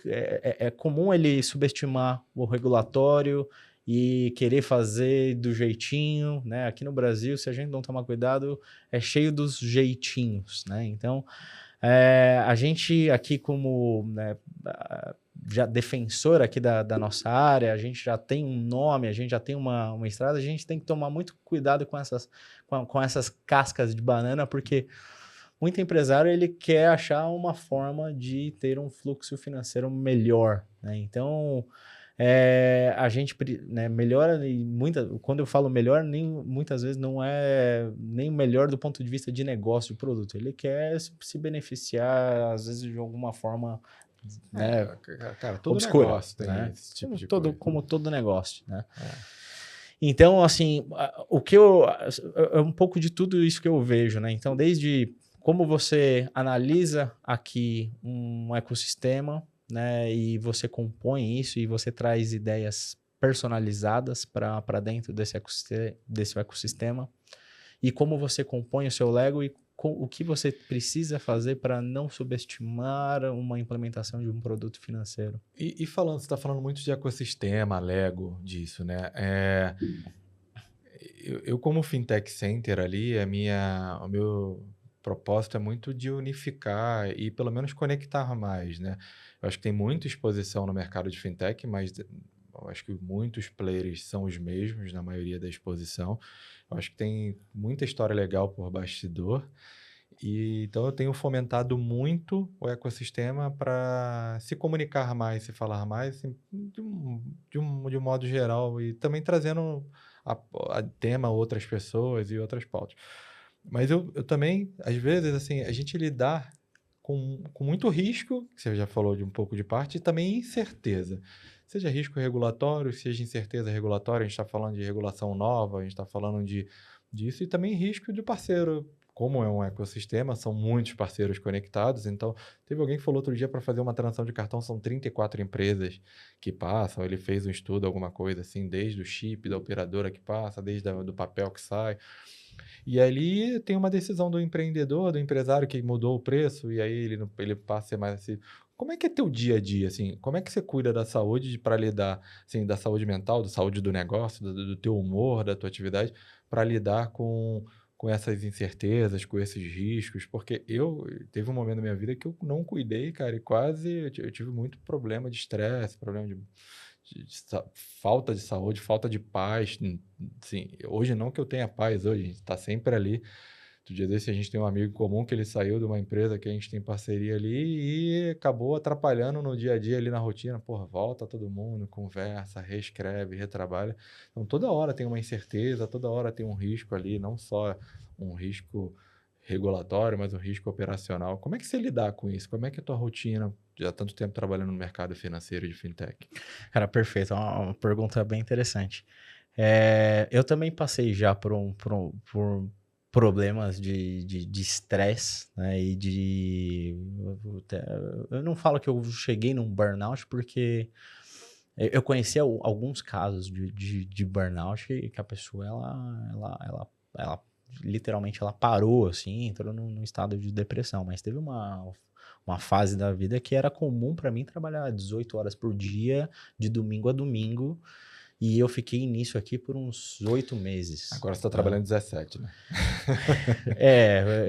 é comum ele subestimar o regulatório e querer fazer do jeitinho, né? Aqui no Brasil, se a gente não tomar cuidado, é cheio dos jeitinhos, né? Então, A gente aqui como, né, já defensor aqui da nossa área, a gente já tem um nome, a gente já tem uma estrada, a gente tem que tomar muito cuidado com essas cascas de banana, porque muito empresário ele quer achar uma forma de ter um fluxo financeiro melhor, né? Então, a gente, né, melhora, e quando eu falo melhor, muitas vezes não é nem melhor do ponto de vista de negócio, de produto. Ele quer se beneficiar, às vezes, de alguma forma, né? Cara, todo obscura, negócio tem né? esse tipo de coisa. Como todo negócio, né? Então, assim, é um pouco de tudo isso que eu vejo, né? Então, desde como você analisa aqui um ecossistema, né? E você compõe isso e você traz ideias personalizadas para dentro desse ecossistema. E como você compõe o seu Lego e o que você precisa fazer para não subestimar uma implementação de um produto financeiro. E falando, você está falando muito de ecossistema, Lego, disso, né? Eu como Fintech Center ali, o meu propósito é muito de unificar e pelo menos conectar mais, né? Eu acho que tem muita exposição no mercado de Fintech, mas eu acho que muitos players são os mesmos na maioria da exposição. Eu acho que tem muita história legal por bastidor. Então, eu tenho fomentado muito o ecossistema para se comunicar mais, se falar mais, assim, de um modo geral, e também trazendo a tema outras pessoas e outras pautas. Mas eu também, às vezes, assim, a gente lidar com muito risco, que você já falou de um pouco de parte, e também incerteza. Seja risco regulatório, seja incerteza regulatória, a gente está falando de regulação nova, a gente está falando disso, e também risco de parceiro. Como é um ecossistema, são muitos parceiros conectados, então teve alguém que falou outro dia para fazer uma transação de cartão, são 34 empresas que passam, ele fez um estudo, alguma coisa assim, desde o chip da operadora que passa, desde do papel que sai, e ali tem uma decisão do empreendedor, do empresário que mudou o preço, e aí ele passa a ser mais assim. Como é que é teu dia a dia, assim? Como é que você cuida da saúde para lidar, assim, da saúde mental, da saúde do negócio, do teu humor, da tua atividade, para lidar com essas incertezas, com esses riscos? Porque teve um momento na minha vida que eu não cuidei, cara, e quase eu tive muito problema de estresse, problema de falta de saúde, falta de paz. Assim, hoje não que eu tenha paz, hoje a gente está sempre ali. Outro dia desse a gente tem um amigo comum que ele saiu de uma empresa que a gente tem parceria ali e acabou atrapalhando no dia a dia ali na rotina. Porra, volta todo mundo, conversa, reescreve, retrabalha. Então toda hora tem uma incerteza, toda hora tem um risco ali, não só um risco regulatório, mas um risco operacional. Como é que você lidar com isso? Como é que é a tua rotina, já há tanto tempo trabalhando no mercado financeiro de fintech? Cara, perfeito. É uma pergunta bem interessante. Eu também passei já por problemas de estresse, né? Eu não falo que eu cheguei num burnout, porque eu conheci alguns casos de burnout que a pessoa, ela literalmente, ela parou, assim, entrou num estado de depressão. Mas teve uma fase da vida que era comum para mim trabalhar 18 horas por dia, de domingo a domingo, e eu fiquei nisso aqui por uns 8 meses. Agora você está trabalhando 17, né?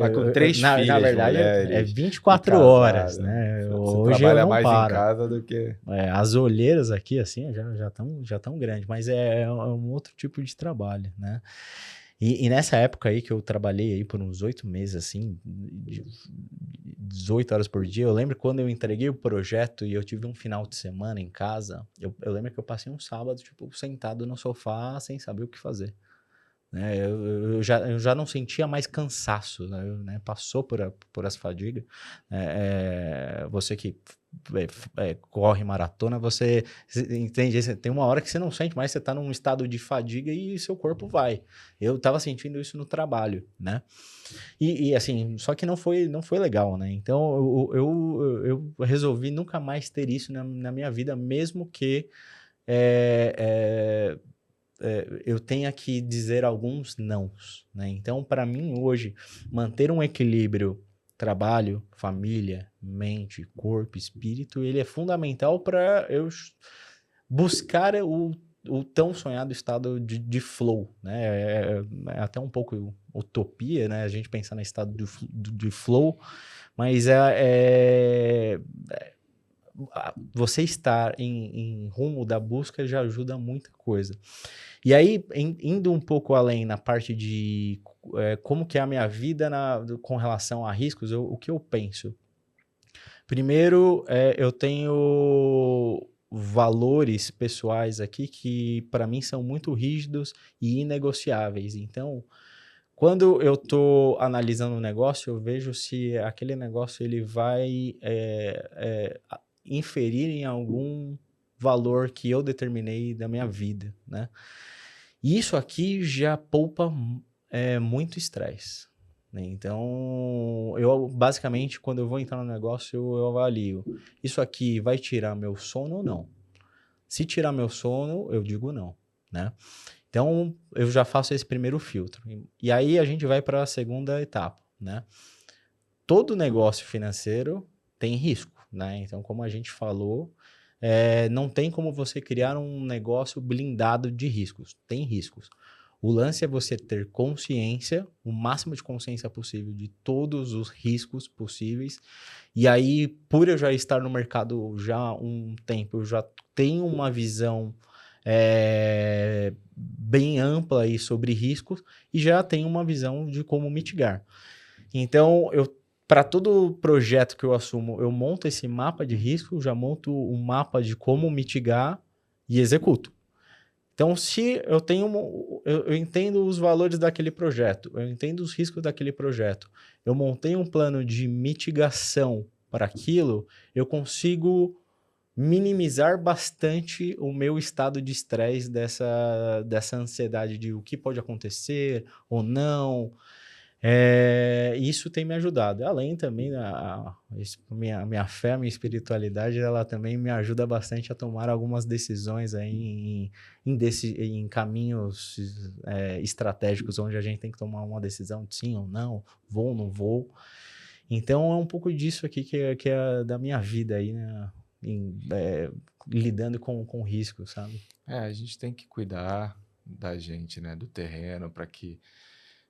Mas com 3 filhas, na verdade, mulheres, é 24 horas, casada. né? Você Hoje trabalha eu não mais paro. em casa do que... As olheiras aqui, assim, já tão grandes, mas é um outro tipo de trabalho, né? E nessa época aí que eu trabalhei aí por uns 8 meses, assim, 18 horas por dia, eu lembro quando eu entreguei o projeto e eu tive um final de semana em casa, eu lembro que eu passei um sábado, tipo, sentado no sofá sem saber o que fazer. Né? Eu já não sentia mais cansaço, né? Passou por essa fadiga. Você que corre maratona, você entende, tem uma hora que você não sente mais, você está num estado de fadiga e seu corpo vai. Eu estava sentindo isso no trabalho, né? E assim, só que não foi legal, né? Então eu resolvi nunca mais ter isso na minha vida, mesmo que eu tenha que dizer alguns nãos, né? Então, para mim, hoje, manter um equilíbrio trabalho, família, mente, corpo, espírito, ele é fundamental para eu buscar o tão sonhado estado de flow, né? É até um pouco utopia, né? A gente pensar no estado de flow, mas você estar em rumo da busca já ajuda muita coisa. E aí, indo um pouco além na parte de como que é a minha vida com relação a riscos, o que eu penso? Primeiro, eu tenho valores pessoais aqui que para mim são muito rígidos e inegociáveis. Então, quando eu estou analisando um negócio, eu vejo se aquele negócio ele vai inferir em algum valor que eu determinei da minha vida, né? E isso aqui já poupa muito estresse, né? Então, eu basicamente, quando eu vou entrar no negócio, eu avalio. Isso aqui vai tirar meu sono ou não? Se tirar meu sono, eu digo não, né? Então, eu já faço esse primeiro filtro. E aí a gente vai para a segunda etapa, né? Todo negócio financeiro tem risco, né? Então, como a gente falou, não tem como você criar um negócio blindado de riscos. Tem riscos. O lance é você ter consciência, o máximo de consciência possível de todos os riscos possíveis. E aí, por eu já estar no mercado já há um tempo, eu já tenho uma visão bem ampla aí sobre riscos e já tenho uma visão de como mitigar. Então, para todo projeto que eu assumo, eu monto esse mapa de risco, já monto um mapa de como mitigar e executo. Então, se eu eu entendo os valores daquele projeto, eu entendo os riscos daquele projeto, eu montei um plano de mitigação para aquilo, eu consigo minimizar bastante o meu estado de estresse dessa ansiedade de o que pode acontecer ou não. Isso tem me ajudado. Além também, minha fé, a minha espiritualidade, ela também me ajuda bastante a tomar algumas decisões aí em caminhos estratégicos, onde a gente tem que tomar uma decisão de sim ou não, vou ou não vou. Então, é um pouco disso aqui que é da minha vida aí, né? Lidando com risco, sabe? A gente tem que cuidar da gente, né? Do terreno, para que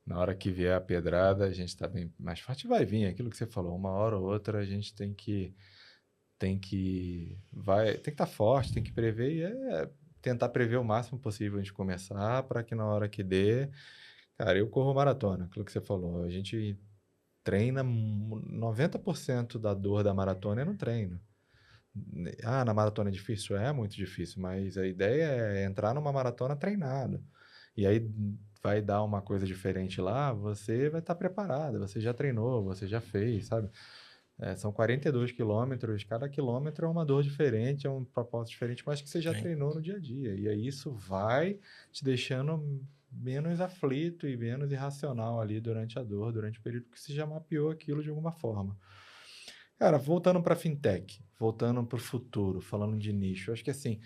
na hora que vier a pedrada, a gente está bem mais forte. Vai vir aquilo que você falou, uma hora ou outra a gente tem que estar forte, tem que prever e tentar prever o máximo possível antes de começar, para que na hora que dê, cara, eu corro maratona, aquilo que você falou, a gente treina 90% da dor da maratona é no treino. Na maratona é difícil? É muito difícil, mas a ideia é entrar numa maratona treinado. E aí vai dar uma coisa diferente lá, você vai estar preparado, você já treinou, você já fez, sabe? São 42 quilômetros, cada quilômetro é uma dor diferente, é um propósito diferente, mas que você já treinou no dia a dia. E aí isso vai te deixando menos aflito e menos irracional ali durante a dor, durante o período que você já mapeou aquilo de alguma forma. Cara, voltando para fintech, voltando para o futuro, falando de nicho, eu acho que assim,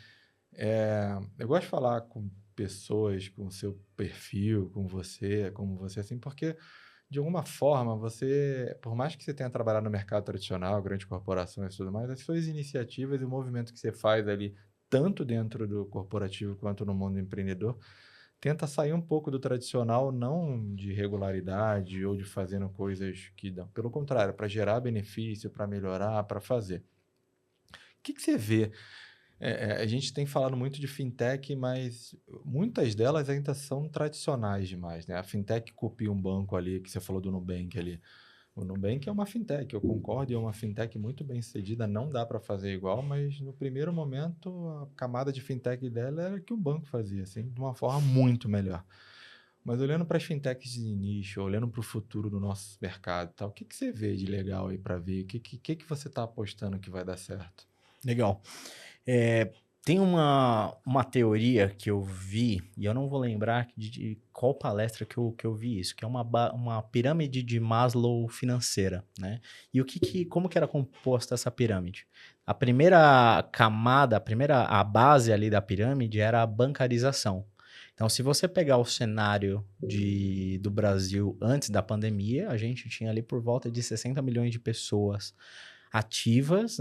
eu gosto de falar com pessoas com o seu perfil, como você, assim, porque de alguma forma você, por mais que você tenha trabalhado no mercado tradicional, grandes corporações e tudo mais, as suas iniciativas e o movimento que você faz ali, tanto dentro do corporativo quanto no mundo empreendedor, tenta sair um pouco do tradicional, não de regularidade ou de fazendo coisas que dão. Pelo contrário, para gerar benefício, para melhorar, para fazer. O que você vê? A gente tem falado muito de fintech, mas muitas delas ainda são tradicionais demais, né? A fintech copia um banco ali, que você falou do Nubank ali. O Nubank é uma fintech, eu concordo, é uma fintech muito bem sucedida, não dá para fazer igual, mas no primeiro momento a camada de fintech dela era que o banco fazia, assim, de uma forma muito melhor. Mas olhando para as fintechs de nicho, olhando para o futuro do nosso mercado, e tal, o que você vê de legal aí para ver? O que você está apostando que vai dar certo? Legal. Tem uma teoria que eu vi, e eu não vou lembrar de qual palestra que eu vi isso, que é uma pirâmide de Maslow financeira, né? E como que era composta essa pirâmide? A primeira camada, a base ali da pirâmide era a bancarização. Então, se você pegar o cenário do Brasil antes da pandemia, a gente tinha ali por volta de 60 milhões de pessoas ativas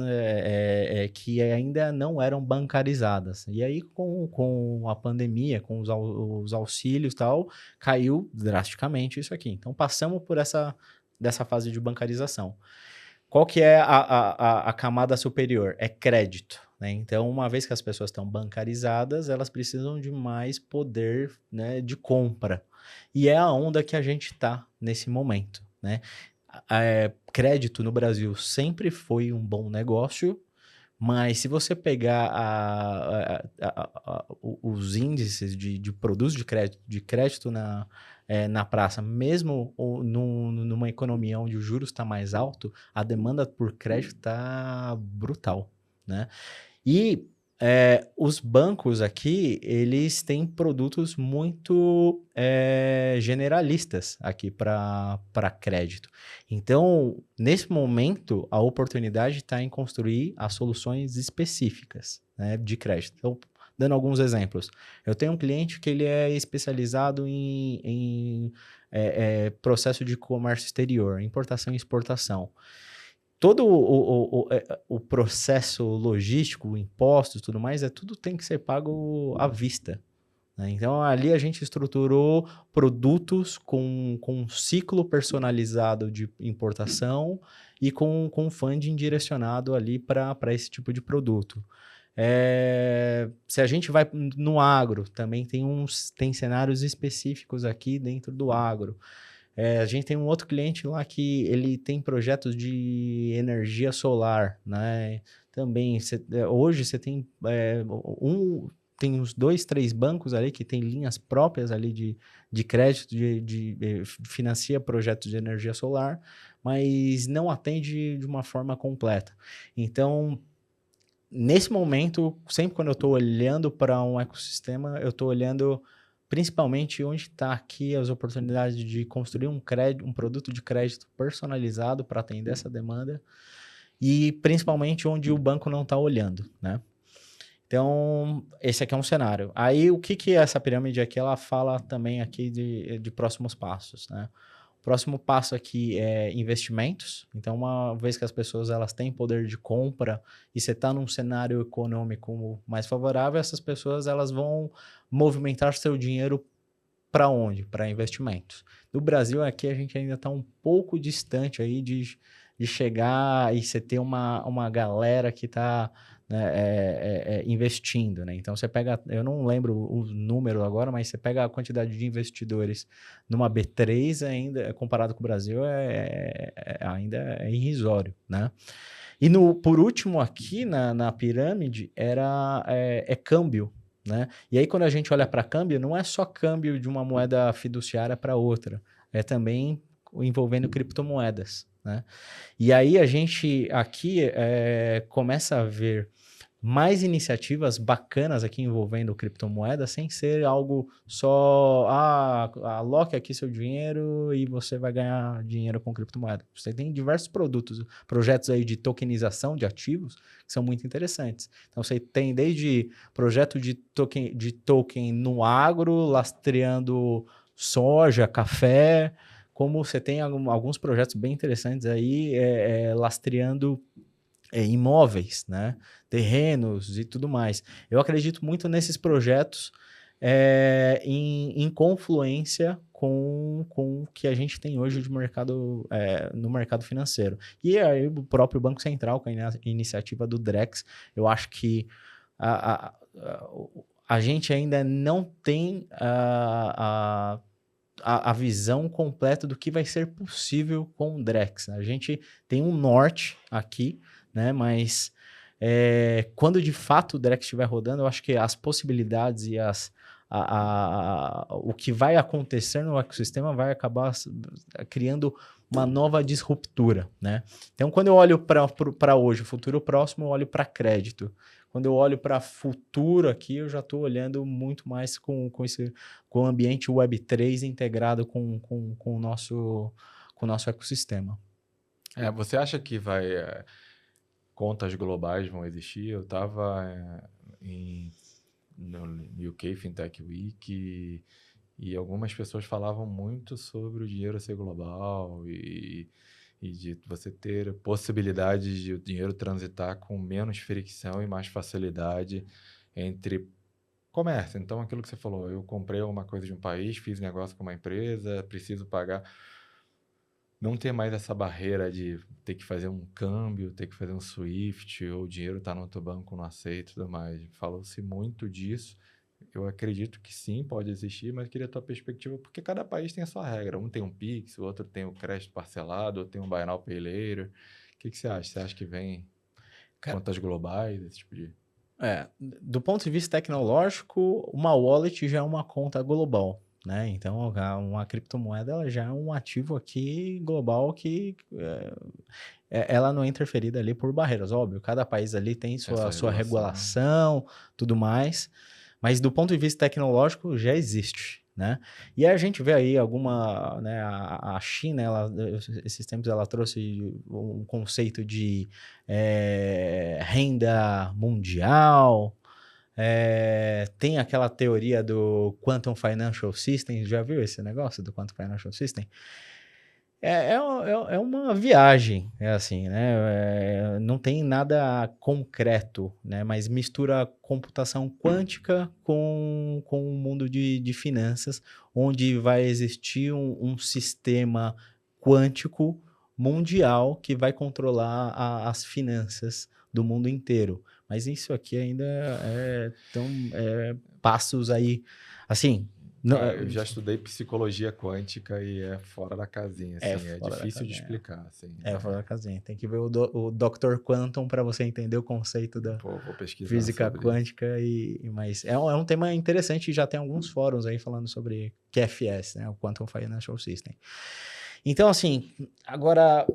que ainda não eram bancarizadas. E aí, com a pandemia, com os auxílios e tal, caiu drasticamente isso aqui. Então, passamos por dessa fase de bancarização. Qual que é a camada superior? É crédito. Né? Então, uma vez que as pessoas estão bancarizadas, elas precisam de mais poder, né, de compra. E é a onda que a gente está nesse momento. Né? Crédito no Brasil sempre foi um bom negócio, mas se você pegar os índices de produtos de crédito na praça, mesmo numa economia onde o juros está mais alto, a demanda por crédito está brutal, né? E os bancos aqui, eles têm produtos muito generalistas aqui para crédito. Então, nesse momento, a oportunidade está em construir as soluções específicas, né, de crédito. Então, dando alguns exemplos. Eu tenho um cliente que ele é especializado em processo de comércio exterior, importação e exportação. Todo o processo logístico, impostos e tudo mais, tudo tem que ser pago à vista. Né? Então, ali a gente estruturou produtos com um ciclo personalizado de importação e com funding direcionado ali para esse tipo de produto. Se a gente vai no agro, também tem cenários específicos aqui dentro do agro. A gente tem um outro cliente lá que ele tem projetos de energia solar, né? Também, hoje você tem tem uns 2, 3 bancos ali que tem linhas próprias ali de crédito, financia projetos de energia solar, mas não atende de uma forma completa. Então, nesse momento, sempre quando eu estou olhando para um ecossistema, eu estou olhando principalmente onde está aqui as oportunidades de construir um produto de crédito personalizado para atender essa demanda e principalmente onde o banco não está olhando, né? Então, esse aqui é um cenário. Aí, o que essa pirâmide aqui, ela fala também aqui de próximos passos, né? O próximo passo aqui é investimentos. Então, uma vez que as pessoas elas têm poder de compra e você está num cenário econômico mais favorável, essas pessoas elas vão movimentar seu dinheiro para onde? Para investimentos. No Brasil, aqui a gente ainda está um pouco distante aí de chegar e você ter uma galera que está, né, investindo, né? Então, você pega, eu não lembro o número agora, mas você pega a quantidade de investidores numa B3 ainda, comparado com o Brasil, ainda é irrisório, né? E por último aqui na pirâmide é câmbio, né? E aí quando a gente olha para câmbio, não é só câmbio de uma moeda fiduciária para outra, é também envolvendo criptomoedas, né? E aí a gente aqui começa a ver mais iniciativas bacanas aqui envolvendo criptomoedas, sem ser algo só, aloque aqui seu dinheiro e você vai ganhar dinheiro com criptomoeda. Você tem diversos projetos aí de tokenização de ativos que são muito interessantes. Então, você tem desde projeto de token no agro, lastreando soja, café, como você tem alguns projetos bem interessantes aí lastreando imóveis, né? Terrenos e tudo mais. Eu acredito muito nesses projetos em confluência com o que a gente tem hoje de mercado, no mercado financeiro. E aí o próprio Banco Central, com a iniciativa do Drex, eu acho que a gente ainda não tem a visão completa do que vai ser possível com o Drex. A gente tem um norte aqui, né? Mas quando de fato o Drex estiver rodando, eu acho que as possibilidades e o que vai acontecer no ecossistema vai acabar criando uma nova disruptura, né? Então, quando eu olho para hoje, o futuro próximo, eu olho para crédito. Quando eu olho para futuro aqui, eu já estou olhando muito mais com o ambiente Web3 integrado com o nosso ecossistema. Você acha que contas globais vão existir? Eu estava no UK Fintech Week e algumas pessoas falavam muito sobre o dinheiro ser global e e de você ter possibilidade de o dinheiro transitar com menos fricção e mais facilidade entre comércio. Então, aquilo que você falou, eu comprei uma coisa de um país, fiz negócio com uma empresa, preciso pagar. Não ter mais essa barreira de ter que fazer um câmbio, ter que fazer um Swift, ou o dinheiro está no outro banco, não aceita e tudo mais. Falou-se muito disso. Eu acredito que sim, pode existir, mas queria a tua perspectiva, porque cada país tem a sua regra. Um tem um Pix, o outro tem o crédito parcelado, outro tem um Buy Now, Pay Later. O que você acha? Você acha que vem Cara, contas globais, esse tipo de... do ponto de vista tecnológico, uma wallet já é uma conta global, né? Então, uma criptomoeda ela já é um ativo aqui global que ela não é interferida ali por barreiras. Óbvio, cada país ali tem sua regulação, tudo mais, mas do ponto de vista tecnológico já existe, né? E a gente vê aí alguma, né, a China, esses tempos ela trouxe um conceito de renda mundial, tem aquela teoria do Quantum Financial System, já viu esse negócio do Quantum Financial System? É uma viagem, é assim, né? Não tem nada concreto, né? Mas mistura computação quântica com o mundo de finanças, onde vai existir um sistema quântico mundial que vai controlar as finanças do mundo inteiro. Mas isso aqui ainda tão passos aí, assim... eu já estudei psicologia quântica e é fora da casinha, assim, é difícil de explicar, assim. Fora da casinha. Tem que ver o Dr. Quantum para você entender o conceito da vou pesquisar física sobre quântica. Mas é um tema interessante e já tem alguns fóruns aí falando sobre QFS, né? O Quantum Financial System. Então, assim, agora,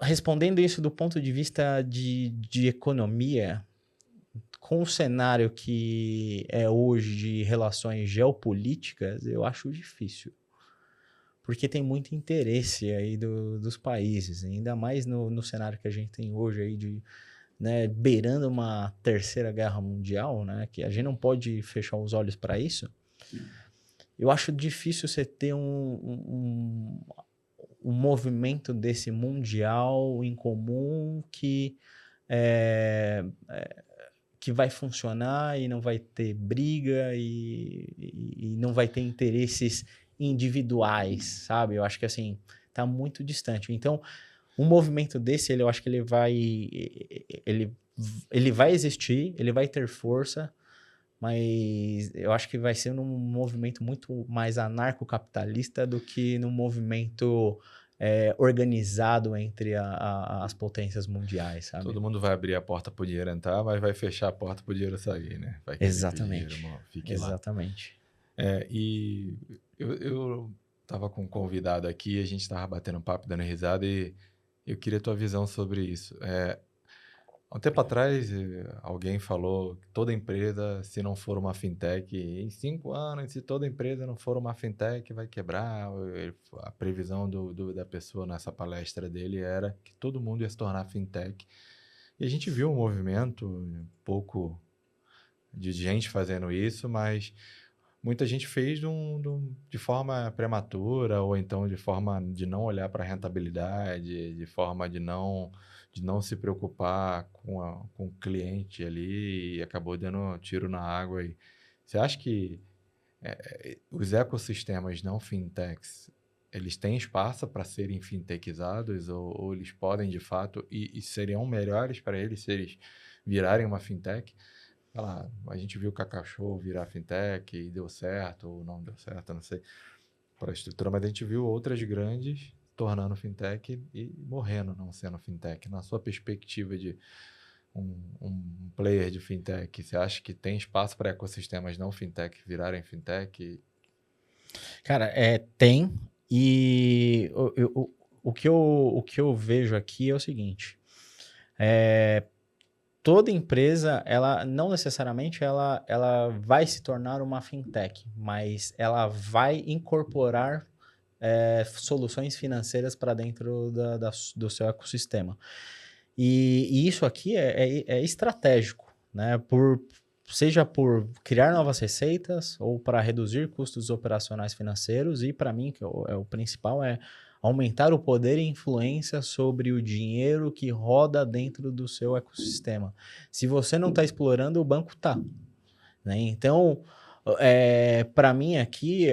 respondendo isso do ponto de vista de economia, com o cenário que é hoje de relações geopolíticas, eu acho difícil. Porque tem muito interesse aí dos países, ainda mais no cenário que a gente tem hoje aí né, beirando uma terceira guerra mundial, né, que a gente não pode fechar os olhos para isso. Eu acho difícil você ter um movimento desse mundial em comum que vai funcionar e não vai ter briga e não vai ter interesses individuais, sabe? Eu acho que, assim, tá muito distante. Então, um movimento desse, eu acho que ele vai existir, ele vai ter força, mas eu acho que vai ser num movimento muito mais anarcocapitalista do que num movimento organizado entre as potências mundiais, sabe? Todo mundo vai abrir a porta para o dinheiro entrar, mas vai fechar a porta para o dinheiro sair, né? Vai Exatamente. Que o dinheiro fique Exatamente. lá. E eu estava com um convidado aqui, a gente estava batendo papo, dando risada, e eu queria a tua visão sobre isso. Há um tempo atrás, alguém falou que toda empresa, se não for uma fintech, em 5 anos, se toda empresa não for uma fintech, vai quebrar. A previsão da pessoa nessa palestra dele era que todo mundo ia se tornar fintech. E a gente viu um movimento, um pouco de gente fazendo isso, mas muita gente fez de forma prematura, ou então de forma de não olhar para a rentabilidade, de forma de não se preocupar com o cliente ali, e acabou dando tiro na água. E você acha que os ecossistemas não fintechs, eles têm espaço para serem fintechizados, ou eles podem, de fato, e seriam melhores para eles se eles virarem uma fintech? Lá, a gente viu o Cacau Show virar fintech e deu certo, ou não deu certo, não sei, para a estrutura, mas a gente viu outras grandes tornando fintech e morrendo não sendo fintech. Na sua perspectiva de um player de fintech, você acha que tem espaço para ecossistemas não fintech virarem fintech? Cara, tem. E o que eu vejo aqui é o seguinte. Toda empresa, ela não necessariamente ela vai se tornar uma fintech, mas ela vai incorporar soluções financeiras para dentro do seu ecossistema. E isso aqui é estratégico, né? Seja por criar novas receitas ou para reduzir custos operacionais financeiros, e para mim, que é o principal, aumentar o poder e influência sobre o dinheiro que roda dentro do seu ecossistema. Se você não está explorando, o banco está. Né? Então, para mim aqui,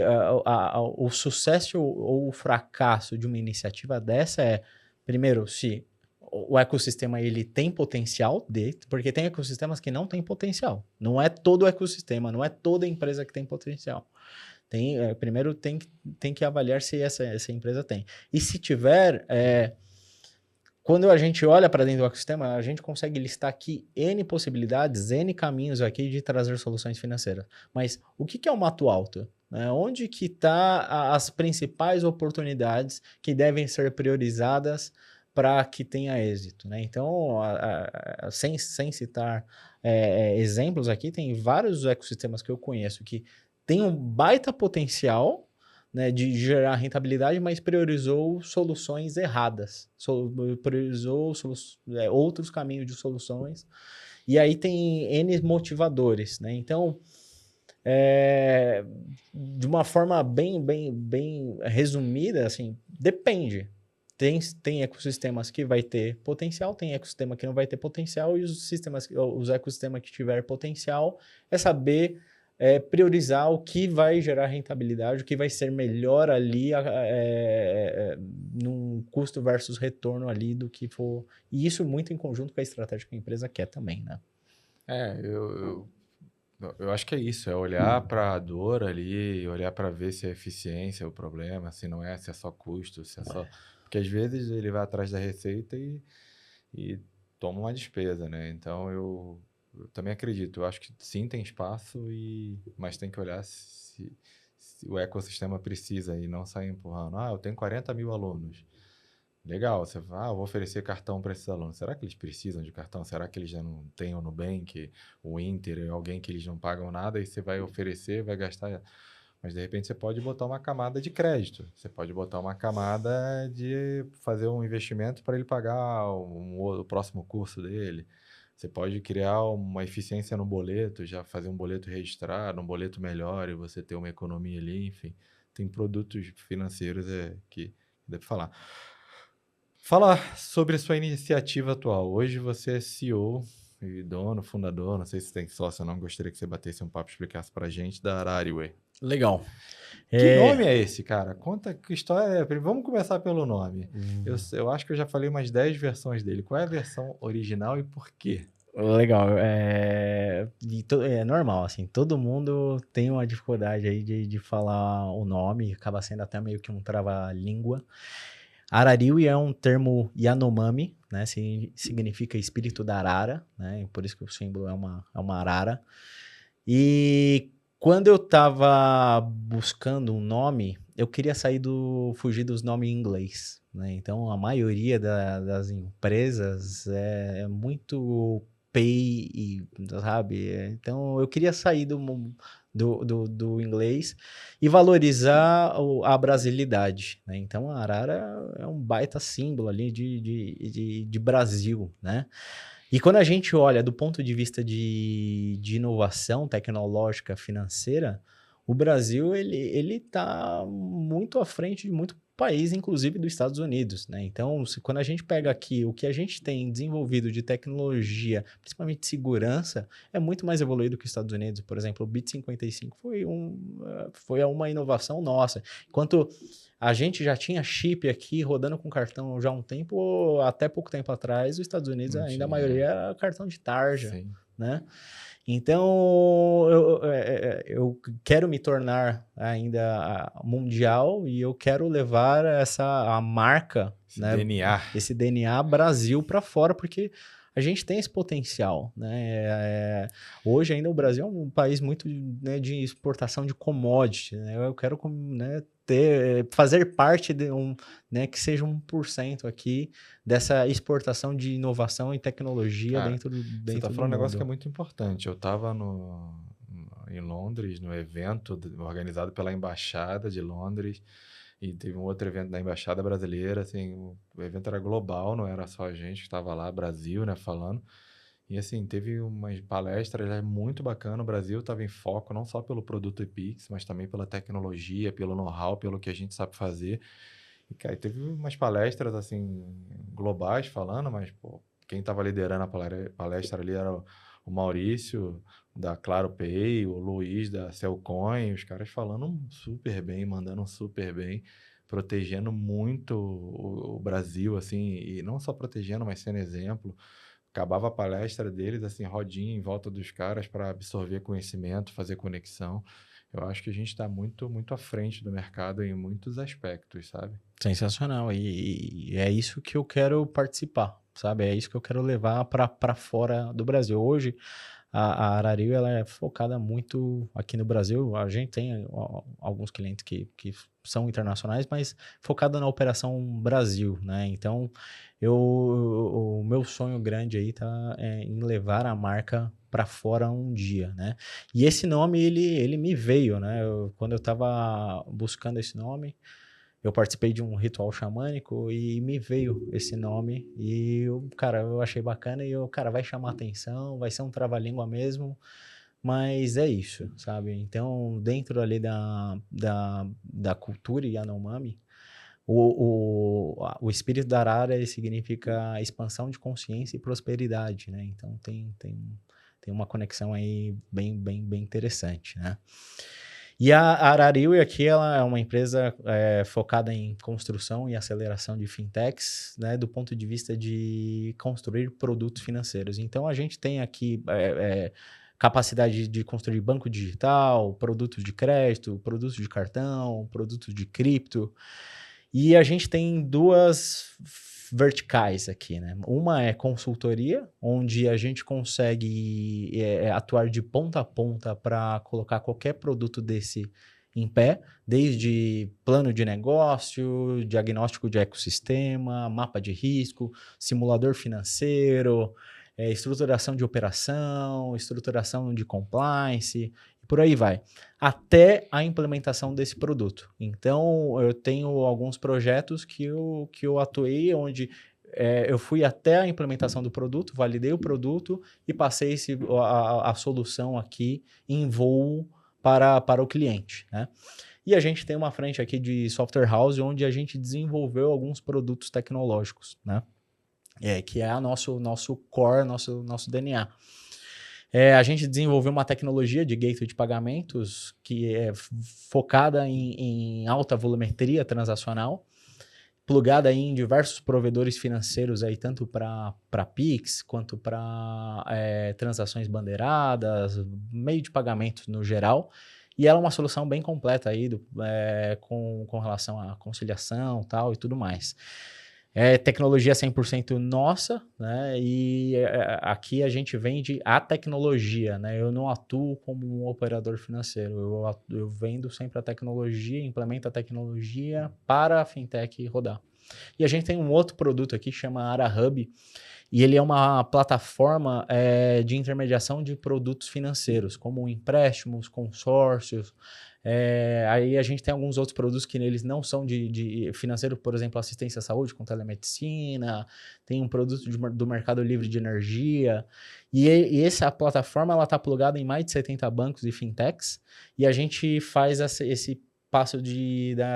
o sucesso ou o fracasso de uma iniciativa dessa é, primeiro, se o ecossistema ele tem potencial, porque tem ecossistemas que não têm potencial. Não é todo o ecossistema, não é toda empresa que tem potencial. Primeiro tem que avaliar se essa empresa tem. E se tiver... Quando a gente olha para dentro do ecossistema, a gente consegue listar aqui N possibilidades, N caminhos aqui de trazer soluções financeiras. Mas o que é o mato alto? Onde que está as principais oportunidades que devem ser priorizadas para que tenha êxito? Né? Então, sem citar exemplos aqui, tem vários ecossistemas que eu conheço que têm um baita potencial, né, de gerar rentabilidade, mas priorizou soluções erradas, priorizou outros caminhos de soluções, e aí tem N motivadores, né? Então, de uma forma bem resumida, assim, depende. Tem ecossistemas que vai ter potencial, tem ecossistema que não vai ter potencial, e os ecossistemas que tiver potencial é saber priorizar o que vai gerar rentabilidade, o que vai ser melhor ali num custo versus retorno ali do que for. E isso muito em conjunto com a estratégia que a empresa quer também, né? Eu acho que é isso, é olhar para a dor ali, olhar para ver se é eficiência o problema, se não é, se é só custo, se é só... Porque às vezes ele vai atrás da receita e toma uma despesa, né? Então eu também acredito, eu acho que sim tem espaço, mas tem que olhar se o ecossistema precisa e não sair empurrando. Eu tenho 40 mil alunos. Legal, você vai, eu vou oferecer cartão para esses alunos. Será que eles precisam de cartão? Será que eles já não têm o Nubank, o Inter, alguém que eles não pagam nada e você vai oferecer, vai gastar... Mas, de repente, você pode botar uma camada de crédito. Você pode botar uma camada de fazer um investimento para ele pagar o próximo curso dele. Você pode criar uma eficiência no boleto, já fazer um boleto registrado, um boleto melhor e você ter uma economia ali, enfim. Tem produtos financeiros que dá para falar. Fala sobre a sua iniciativa atual. Hoje você é CEO e dono, fundador, não sei se tem sócio ou não, gostaria que você batesse um papo e explicasse para a gente da Arariway. Legal. Que nome é esse, cara? Conta que história é. Vamos começar pelo nome. Eu acho que eu já falei umas 10 versões dele. Qual é a versão original e por quê? Legal. É normal, assim. Todo mundo tem uma dificuldade aí de falar o nome. Acaba sendo até meio que um trava-língua. Arariwa é um termo Yanomami, né? Significa espírito da arara, né? Por isso que o símbolo é uma arara. E quando eu estava buscando um nome, eu queria fugir dos nomes em inglês, né? Então, a maioria das empresas é muito pay, sabe? Então, eu queria sair do inglês e valorizar a brasilidade, né? Então, a arara é um baita símbolo ali de Brasil, né? E quando a gente olha do ponto de vista de inovação tecnológica financeira, o Brasil ele está muito à frente de muito país, inclusive dos Estados Unidos, né? Então, quando a gente pega aqui o que a gente tem desenvolvido de tecnologia, principalmente de segurança, é muito mais evoluído que os Estados Unidos. Por exemplo, o BIT 55 foi uma inovação nossa. Enquanto a gente já tinha chip aqui rodando com cartão já há um tempo, até pouco tempo atrás, os Estados Unidos a maioria era cartão de tarja, Sim. né? Então, eu quero me tornar ainda mundial e eu quero levar a marca, né, esse DNA Brasil para fora, porque a gente tem esse potencial, né? Hoje ainda o Brasil é um país muito, né, de exportação de commodity, né? Eu quero, né, fazer parte de né, que seja 1% aqui dessa exportação de inovação e tecnologia. Cara, dentro você está falando um negócio que é muito importante. Eu estava em Londres, no evento organizado pela Embaixada de Londres, e teve um outro evento da Embaixada Brasileira, assim, o evento era global, não era só a gente que estava lá, Brasil, né, falando. E assim, teve umas palestras muito bacanas. O Brasil estava em foco não só pelo produto ePix, mas também pela tecnologia, pelo know-how, pelo que a gente sabe fazer. E, cara, teve umas palestras, assim, globais falando, mas, pô, quem estava liderando a palestra ali era o Maurício, da Claro Pay, o Luiz, da Cellcoin, os caras falando super bem, mandando super bem, protegendo muito o Brasil, assim, e não só protegendo, mas sendo exemplo. Acabava a palestra deles, assim, rodinha em volta dos caras para absorver conhecimento, fazer conexão. Eu acho que a gente está muito, muito à frente do mercado em muitos aspectos, sabe? Sensacional. E é isso que eu quero participar, sabe? É isso que eu quero levar para fora do Brasil. Hoje, a Arariu ela é focada muito aqui no Brasil. A gente tem alguns clientes que são internacionais, mas focada na operação Brasil, né? Então, o meu sonho grande aí tá em levar a marca para fora um dia, né? E esse nome, ele me veio, né? Quando eu estava buscando esse nome, eu participei de um ritual xamânico e me veio esse nome e cara, eu achei bacana e cara, vai chamar atenção, vai ser um trava-língua mesmo, mas é isso, sabe? Então, dentro ali da cultura Yanomami, o espírito da arara ele significa expansão de consciência e prosperidade, né? Então, tem uma conexão aí bem interessante, né? E a Arariu aqui ela é uma empresa focada em construção e aceleração de fintechs, né, do ponto de vista de construir produtos financeiros. Então, a gente tem aqui capacidade de construir banco digital, produtos de crédito, produtos de cartão, produtos de cripto. E a gente tem duas verticais aqui, né? Uma é consultoria, onde a gente consegue atuar de ponta a ponta para colocar qualquer produto desse em pé, desde plano de negócio, diagnóstico de ecossistema, mapa de risco, simulador financeiro, estruturação de operação, estruturação de compliance, e por aí vai, até a implementação desse produto. Então, eu tenho alguns projetos que eu atuei, onde eu fui até a implementação do produto, validei o produto e passei a solução aqui em voo para o cliente, né? E a gente tem uma frente aqui de software house, onde a gente desenvolveu alguns produtos tecnológicos, né? Que é nosso core, nosso DNA. A gente desenvolveu uma tecnologia de gateway de pagamentos que é focada em alta volumetria transacional, plugada aí em diversos provedores financeiros, aí, tanto para Pix quanto para transações bandeiradas, meio de pagamento no geral. E ela é uma solução bem completa aí com relação à conciliação tal, e tudo mais. É tecnologia 100% nossa, né? E aqui a gente vende a tecnologia, né? Eu não atuo como um operador financeiro, eu vendo sempre a tecnologia, implemento a tecnologia para a fintech rodar. E a gente tem um outro produto aqui que chama AraHub, e ele é uma plataforma de intermediação de produtos financeiros, como empréstimos, consórcios. Aí a gente tem alguns outros produtos que eles não são de financeiro, por exemplo, assistência à saúde com telemedicina, tem um produto do Mercado Livre de energia, e essa plataforma está plugada em mais de 70 bancos e fintechs, e a gente faz esse passo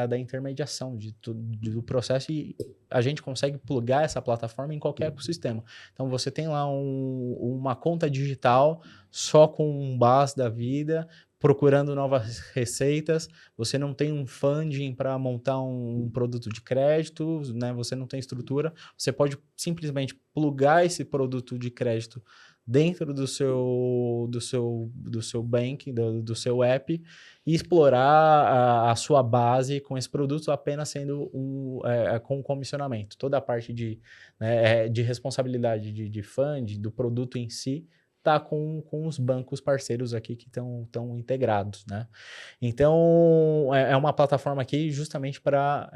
da intermediação do processo, e a gente consegue plugar essa plataforma em qualquer ecossistema. Então, você tem lá uma conta digital só com um BaaS da vida, procurando novas receitas, você não tem um funding para montar um produto de crédito, né? Você não tem estrutura, você pode simplesmente plugar esse produto de crédito dentro do seu banking, do seu app, e explorar a sua base com esse produto apenas sendo com comissionamento. Toda a parte de responsabilidade de fund, do produto em si, está com os bancos parceiros aqui que estão integrados, né? Então, é uma plataforma aqui justamente para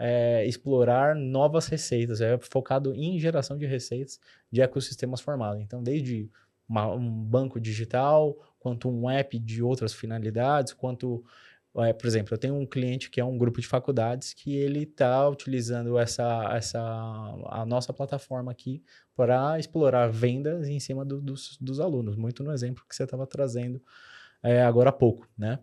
explorar novas receitas, focado em geração de receitas de ecossistemas formados. Então, desde um banco digital, quanto um app de outras finalidades, quanto, por exemplo, eu tenho um cliente que é um grupo de faculdades que ele está utilizando a nossa plataforma aqui para explorar vendas em cima dos alunos, muito no exemplo que você estava trazendo agora há pouco, né?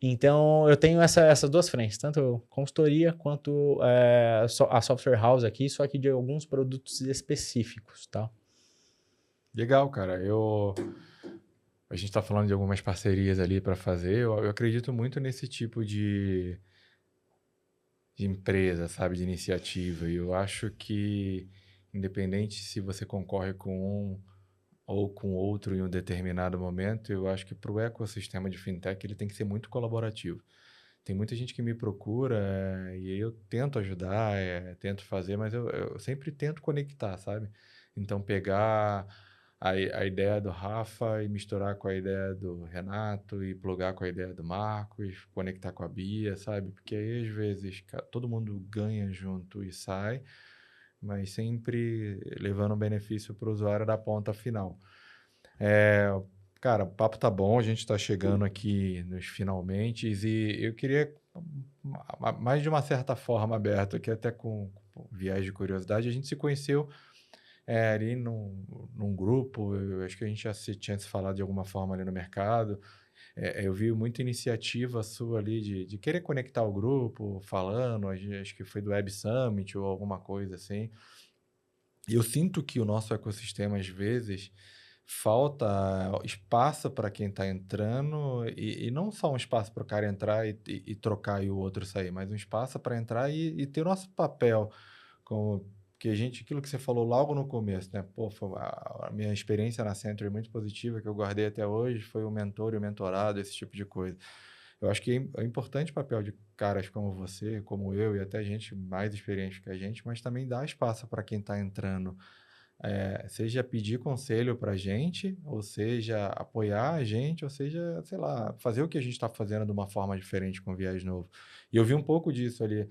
Então, eu tenho essas duas frentes, tanto consultoria quanto a software house aqui, só que de alguns produtos específicos, tá? Legal, cara. A gente está falando de algumas parcerias ali para fazer. Eu acredito muito nesse tipo de empresa, sabe, de iniciativa. E eu acho que, independente se você concorre com um ou com outro em um determinado momento, eu acho que para o ecossistema de fintech ele tem que ser muito colaborativo. Tem muita gente que me procura e aí eu tento ajudar, tento fazer, mas eu sempre tento conectar, sabe? Então, pegar a ideia do Rafa e misturar com a ideia do Renato e plugar com a ideia do Marcos, conectar com a Bia, sabe? Porque aí, às vezes, todo mundo ganha junto e sai, mas sempre levando um benefício para o usuário da ponta final. Cara, o papo tá bom, a gente está chegando aqui nos finalmente e eu queria, mais de uma certa forma, aberto aqui, até com viés de curiosidade, a gente se conheceu ali num grupo, eu acho que a gente já tinha se falado de alguma forma ali no mercado. Eu vi muita iniciativa sua ali de querer conectar o grupo, falando, acho que foi do Web Summit ou alguma coisa assim. E eu sinto que o nosso ecossistema, às vezes, falta espaço para quem está entrando, e não só um espaço para o cara entrar e trocar e o outro sair, mas um espaço para entrar e ter o nosso papel. Como que aquilo que você falou logo no começo, né? Pô, a minha experiência na Century muito positiva, que eu guardei até hoje, foi o mentor e o mentorado, esse tipo de coisa. Eu acho que é importante o papel de caras como você, como eu, e até gente mais experiente que a gente, mas também dar espaço para quem está entrando, seja pedir conselho para a gente, ou seja, apoiar a gente, ou seja, sei lá, fazer o que a gente está fazendo de uma forma diferente com viés novo. E eu vi um pouco disso ali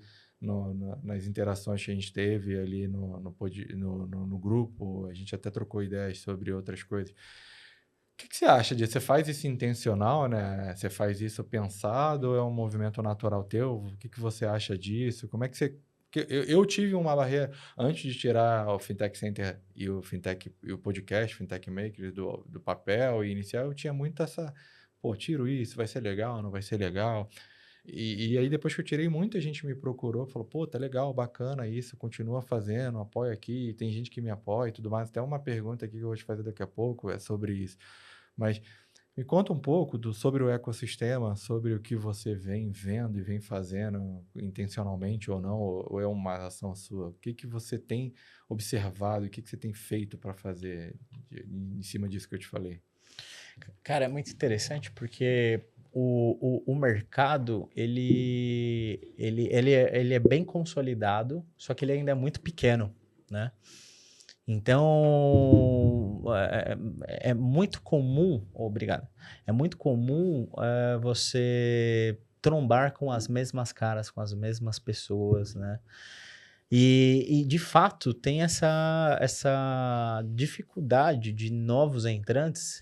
nas interações que a gente teve ali no grupo, a gente até trocou ideias sobre outras coisas. O que você acha disso? Você faz isso intencional, né? Você faz isso pensado ou é um movimento natural teu? O que você acha disso? Como é que você... Porque eu tive uma barreira antes de tirar o Fintech Center e o Fintech e o podcast Fintech Maker do papel e inicial, eu tinha muito essa, pô, tiro isso, vai ser legal, não vai ser legal. E aí depois que eu tirei, muita gente me procurou, falou, pô, tá legal, bacana isso, continua fazendo, apoia aqui, tem gente que me apoia e tudo mais. Até uma pergunta aqui que eu vou te fazer daqui a pouco é sobre isso. Mas me conta um pouco sobre o ecossistema, sobre o que você vem vendo e vem fazendo, intencionalmente ou não, ou é uma ação sua? O que você tem observado, o que você tem feito para fazer em cima disso que eu te falei? Cara, é muito interessante porque o mercado, ele é bem consolidado, só que ele ainda é muito pequeno, né? Então, é muito comum, obrigado, é muito comum você trombar com as mesmas caras, com as mesmas pessoas, né? E de fato, tem essa dificuldade de novos entrantes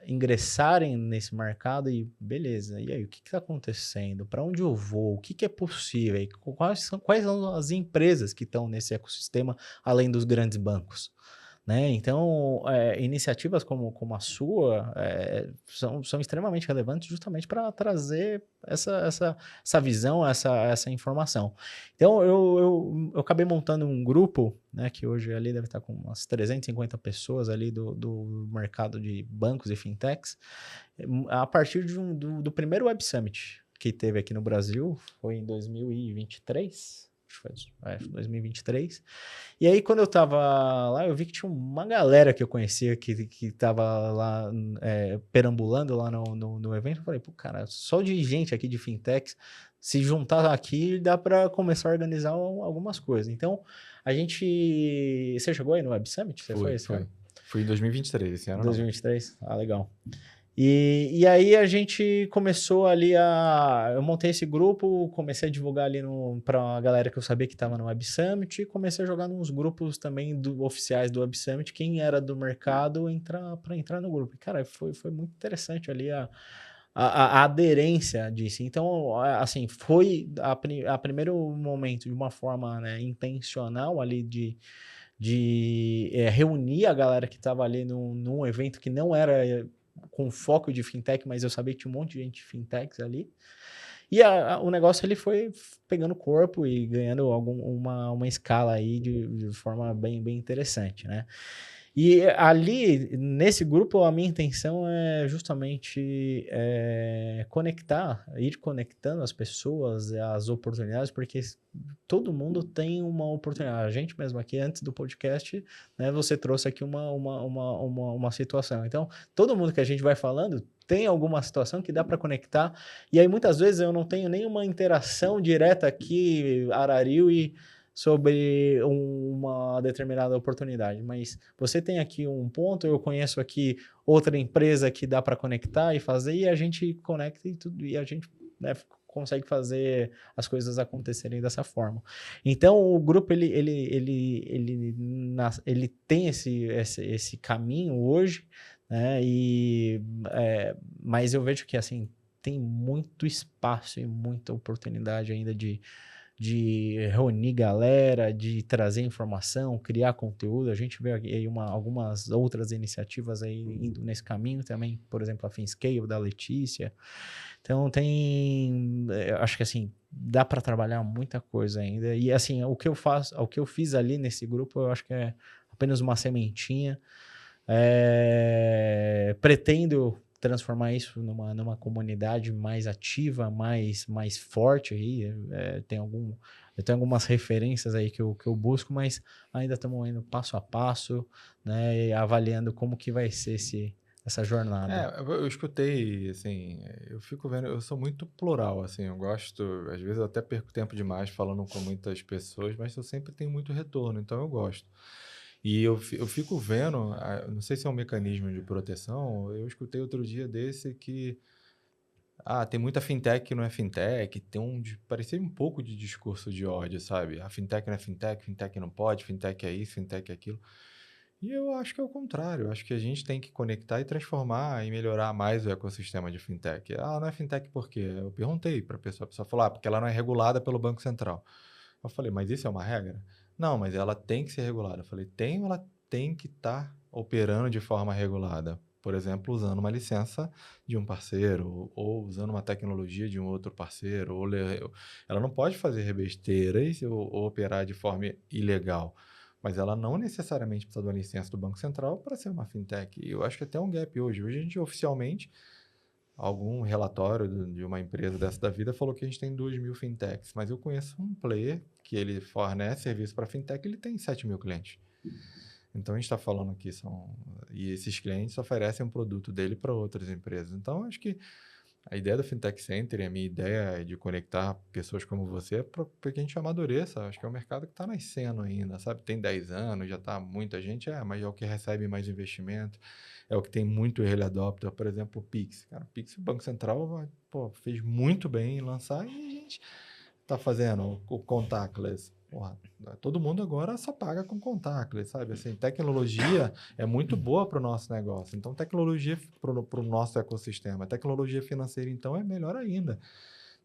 ingressarem nesse mercado e beleza, e aí, o que está acontecendo? Para onde eu vou? O que é possível? E quais são as empresas que estão nesse ecossistema, além dos grandes bancos? Né? Então, iniciativas como a sua são extremamente relevantes justamente para trazer essa visão, essa informação. Então, eu acabei montando um grupo, né, que hoje ali deve estar com umas 350 pessoas ali do mercado de bancos e fintechs, a partir do primeiro Web Summit que teve aqui no Brasil, foi em 2023, acho que foi 2023. E aí, quando eu tava lá, eu vi que tinha uma galera que eu conhecia que tava lá perambulando lá no evento. Eu falei, pô, cara, só de gente aqui de fintechs, se juntar aqui, dá para começar a organizar algumas coisas. Então, a gente... Você chegou aí no Web Summit? Você foi esse ano? Fui em 2023, esse ano 2023? Ah, legal. E aí a gente começou ali eu montei esse grupo, comecei a divulgar ali para a galera que eu sabia que estava no Web Summit e comecei a jogar nos grupos também oficiais do Web Summit, quem era do mercado para entrar no grupo. E, cara, foi muito interessante ali a aderência disso. Então, assim, foi a primeiro momento de uma forma, né, intencional ali de reunir a galera que estava ali num evento que não era com foco de fintech, mas eu sabia que tinha um monte de gente de fintechs ali. E o negócio ele foi pegando corpo e ganhando uma escala aí de forma bem interessante, né? E ali, nesse grupo, a minha intenção é justamente ir conectando as pessoas, as oportunidades, porque todo mundo tem uma oportunidade. A gente mesmo aqui, antes do podcast, né, você trouxe aqui uma situação. Então, todo mundo que a gente vai falando tem alguma situação que dá para conectar. E aí, muitas vezes, eu não tenho nenhuma interação direta aqui, Araril, sobre uma determinada oportunidade, mas você tem aqui um ponto, eu conheço aqui outra empresa que dá para conectar e fazer, e a gente conecta e tudo, e a gente, né, consegue fazer as coisas acontecerem dessa forma. Então, o grupo, ele tem esse caminho hoje, né, mas eu vejo que, assim, tem muito espaço e muita oportunidade ainda de reunir galera, de trazer informação, criar conteúdo. A gente vê aí algumas outras iniciativas aí indo nesse caminho também, por exemplo, a FinScale da Letícia. Então acho que assim, dá para trabalhar muita coisa ainda. E assim, o que eu fiz ali nesse grupo, eu acho que é apenas uma sementinha. Pretendo transformar isso numa comunidade mais ativa, mais forte aí. Eu tenho algumas referências aí que eu busco, mas ainda estamos indo passo a passo, né, e avaliando como que vai ser essa jornada. Eu escutei, assim, eu fico vendo, eu sou muito plural, assim, eu gosto, às vezes eu até perco tempo demais falando com muitas pessoas, mas eu sempre tenho muito retorno, então eu gosto. E eu fico vendo, não sei se é um mecanismo de proteção, eu escutei outro dia desse que, tem muita fintech que não é fintech, parecia um pouco de discurso de ódio, sabe? A fintech não é fintech, fintech não pode, fintech é isso, fintech é aquilo. E eu acho que é o contrário, eu acho que a gente tem que conectar e transformar e melhorar mais o ecossistema de fintech. Não é fintech por quê? Eu perguntei para a pessoa falou, porque ela não é regulada pelo Banco Central. Eu falei, mas isso é uma regra? Não, mas ela tem que ser regulada. Eu falei, ela tem que estar operando de forma regulada. Por exemplo, usando uma licença de um parceiro, ou usando uma tecnologia de um outro parceiro, ela não pode fazer besteiras ou operar de forma ilegal. Mas ela não necessariamente precisa de uma licença do Banco Central para ser uma fintech. E eu acho que até um gap hoje. Hoje a gente oficialmente, algum relatório de uma empresa dessa da vida falou que a gente tem 2.000 fintechs, mas eu conheço um player que ele fornece serviço para fintech, ele tem 7.000 clientes. Então a gente está falando aqui, e esses clientes oferecem um produto dele para outras empresas. Então acho que a ideia do Fintech Center e a minha ideia é de conectar pessoas como você para que a gente amadureça. Acho que é um mercado que está nascendo ainda, sabe? Tem 10 anos, já está muita gente, mas é o que recebe mais investimento, é o que tem muito early adopter. Por exemplo, o Pix. Cara, o Pix, o Banco Central fez muito bem em lançar e a gente está fazendo o contactless. Porra, todo mundo agora só paga com contactless, sabe? Assim, tecnologia é muito boa para o nosso negócio. Então, tecnologia para o nosso ecossistema. Tecnologia financeira, então, é melhor ainda.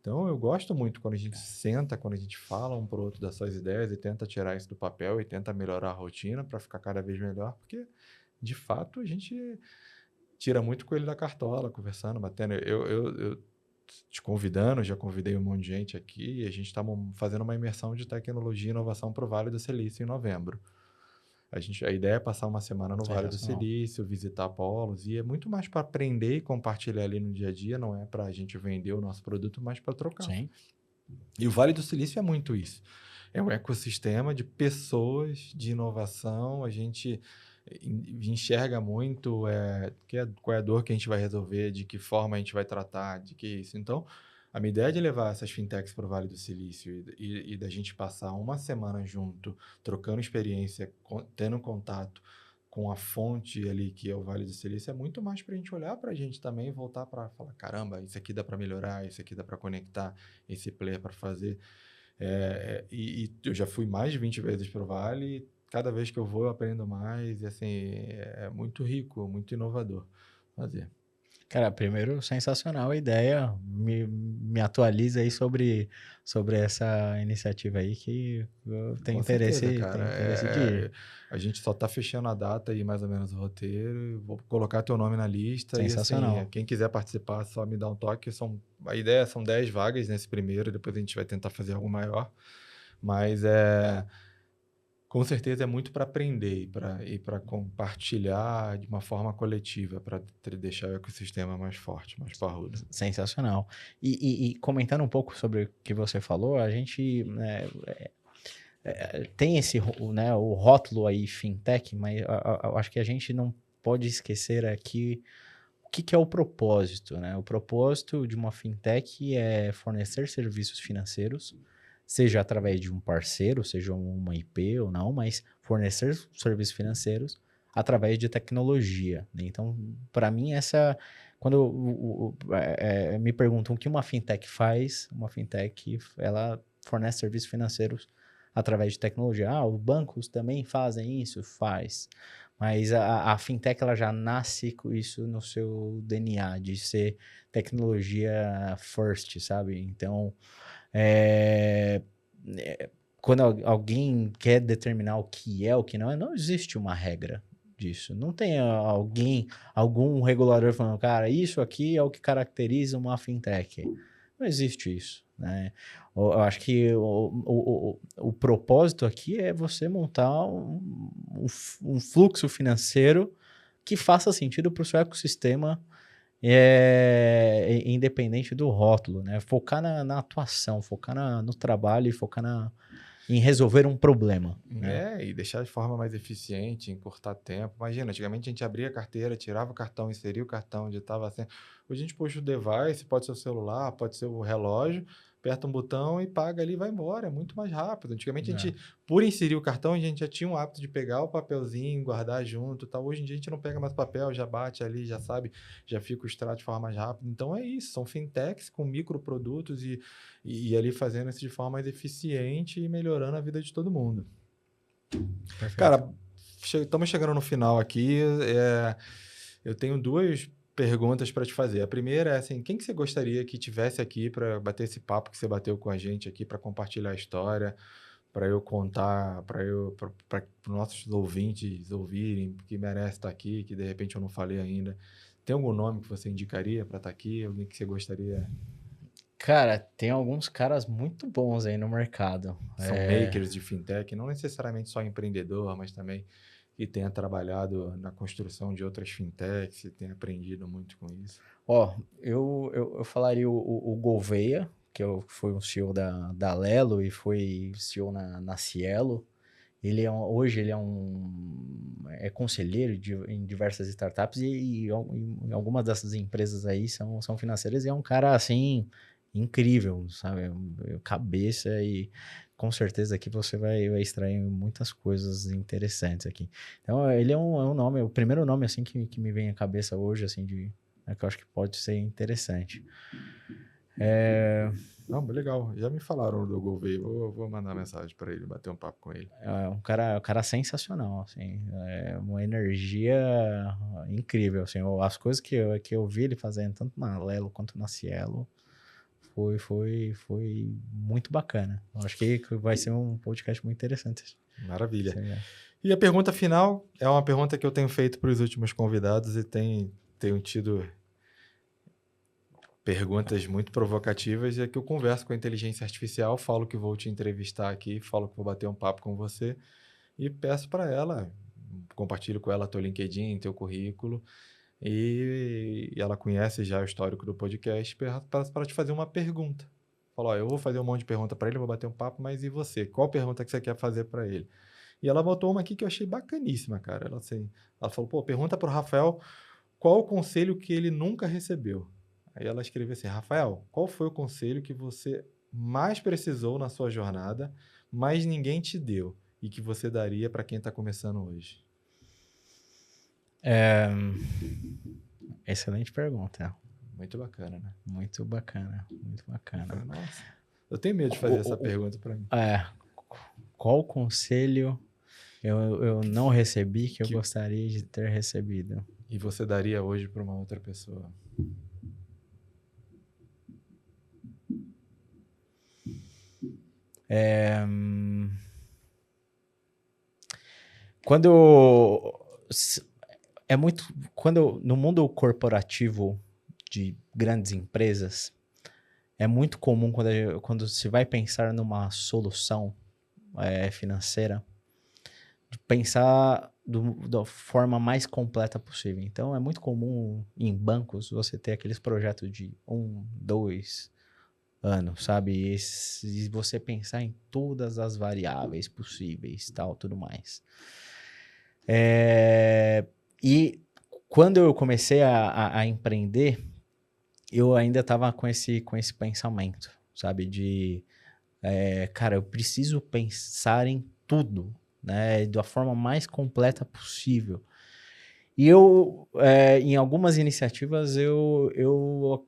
Então, eu gosto muito quando a gente senta, quando a gente fala um para o outro das suas ideias e tenta tirar isso do papel e tenta melhorar a rotina para ficar cada vez melhor, porque, de fato, a gente tira muito coelho da cartola, conversando, batendo. Eu te convidando, já convidei um monte de gente aqui, e a gente está fazendo uma imersão de tecnologia e inovação para o Vale do Silício em novembro. A ideia é passar uma semana no Vale do Silício, visitar polos, e é muito mais para aprender e compartilhar ali no dia a dia, não é para a gente vender o nosso produto, mas para trocar. Sim. E o Vale do Silício é muito isso. É um ecossistema de pessoas, de inovação, a gente enxerga muito qual é a dor que a gente vai resolver, de que forma a gente vai tratar, de que isso. Então, a minha ideia é de levar essas fintechs para o Vale do Silício e da gente passar uma semana junto, trocando experiência, tendo contato com a fonte ali, que é o Vale do Silício, é muito mais para a gente olhar para a gente também e voltar para falar, caramba, isso aqui dá para melhorar, isso aqui dá para conectar, esse player para fazer. E eu já fui mais de 20 vezes para o Vale, cada vez que eu vou eu aprendo mais, e assim, é muito rico, muito inovador fazer. Cara, primeiro, sensacional a ideia, me me atualiza aí sobre essa iniciativa aí, que eu tenho Com interesse, certeza, cara. tenho interesse de ir. A gente só tá fechando a data e mais ou menos o roteiro. Vou colocar teu nome na lista e assim, Sensacional. quem quiser participar, só me dá um toque. A ideia são 10 vagas nesse primeiro, depois a gente vai tentar fazer algo maior. Mas com certeza é muito para aprender e para compartilhar de uma forma coletiva, para deixar o ecossistema mais forte, mais parrudo. Sensacional. E comentando um pouco sobre o que você falou, a gente tem esse, né, o rótulo aí fintech, mas eu acho que a gente não pode esquecer aqui o que é o propósito, né? O propósito de uma fintech é fornecer serviços financeiros, seja através de um parceiro, seja uma IP ou não, mas fornecer serviços financeiros através de tecnologia, né? Então, para mim, quando me perguntam o que uma fintech faz, uma fintech, ela fornece serviços financeiros através de tecnologia. Ah, os bancos também fazem isso? Faz. Mas a fintech, ela já nasce com isso no seu DNA, de ser tecnologia first, sabe? Então, é, quando alguém quer determinar o que é, o que não é, não existe uma regra disso. Não tem algum regulador falando, cara, isso aqui é o que caracteriza uma fintech. Não existe isso, né? Eu acho que o propósito aqui é você montar um fluxo financeiro que faça sentido para o seu ecossistema, independente do rótulo, né? Focar na atuação, focar no trabalho e focar em resolver um problema, né? E deixar de forma mais eficiente, encurtar tempo. Imagina, antigamente a gente abria a carteira, tirava o cartão, inseria o cartão onde estava assim. Hoje a gente puxa o device, pode ser o celular, pode ser o relógio, aperta um botão e paga ali e vai embora. É muito mais rápido. Antigamente a gente, por inserir o cartão, a gente já tinha o hábito de pegar o papelzinho, guardar junto e tal. Hoje em dia a gente não pega mais papel, já bate ali, já sabe, já fica o extrato de forma mais rápida. Então é isso, são fintechs com microprodutos e ali fazendo isso de forma mais eficiente e melhorando a vida de todo mundo. Perfeito. Cara, estamos chegando no final aqui. Eu tenho 2 perguntas para te fazer. A primeira é assim, quem que você gostaria que tivesse aqui para bater esse papo que você bateu com a gente aqui, para compartilhar a história, para eu contar, para os nossos ouvintes ouvirem, que merece estar aqui, que de repente eu não falei ainda. Tem algum nome que você indicaria para estar aqui? Alguém que você gostaria? Cara, tem alguns caras muito bons aí no mercado. São makers de fintech, não necessariamente só empreendedor, mas também que tenha trabalhado na construção de outras fintechs e tenha aprendido muito com isso. Ó, eu falaria o Gouveia, que foi um CEO da Lelo e foi CEO na Cielo. Hoje ele é conselheiro em diversas startups e em algumas dessas empresas aí são financeiras e é um cara assim incrível, sabe? Cabeça e com certeza aqui você vai extrair muitas coisas interessantes aqui. Então ele é um nome, o primeiro nome assim que me vem à cabeça hoje assim que eu acho que pode ser interessante. Não, legal. Já me falaram do Gouveia. Vou mandar mensagem para ele, bater um papo com ele. É um cara sensacional, assim, é uma energia incrível, assim, as coisas que eu vi ele fazendo, tanto na Lelo quanto na Cielo, foi muito bacana. Eu acho que vai ser um podcast muito interessante. Maravilha. Sim, E a pergunta final é uma pergunta que eu tenho feito para os últimos convidados e tenho tido perguntas muito provocativas, é que eu converso com a inteligência artificial, falo que vou te entrevistar aqui, falo que vou bater um papo com você e peço para ela, compartilho com ela teu LinkedIn, teu currículo, e ela conhece já o histórico do podcast, para te fazer uma pergunta. Falo, eu vou fazer um monte de pergunta para ele, vou bater um papo, mas e você? Qual pergunta que você quer fazer para ele? E ela botou uma aqui que eu achei bacaníssima, cara. Ela falou, pergunta para o Rafael qual o conselho que ele nunca recebeu. Aí ela escreveu assim, Rafael, qual foi o conselho que você mais precisou na sua jornada, mas ninguém te deu e que você daria para quem está começando hoje? Excelente pergunta. Muito bacana, né? Muito bacana, muito bacana. Nossa, eu tenho medo de fazer essa pergunta para mim. Qual conselho eu não recebi que eu gostaria de ter recebido? E você daria hoje para uma outra pessoa? É, quando é muito quando no mundo corporativo de grandes empresas é muito comum quando se vai pensar numa solução financeira de pensar da forma mais completa possível. Então é muito comum em bancos você ter aqueles projetos de 1, 2 anos, sabe? E você pensar em todas as variáveis possíveis, tal, tudo mais. E quando eu comecei a empreender, eu ainda estava com esse pensamento, sabe? Cara, eu preciso pensar em tudo, né? Da forma mais completa possível. E em algumas iniciativas, eu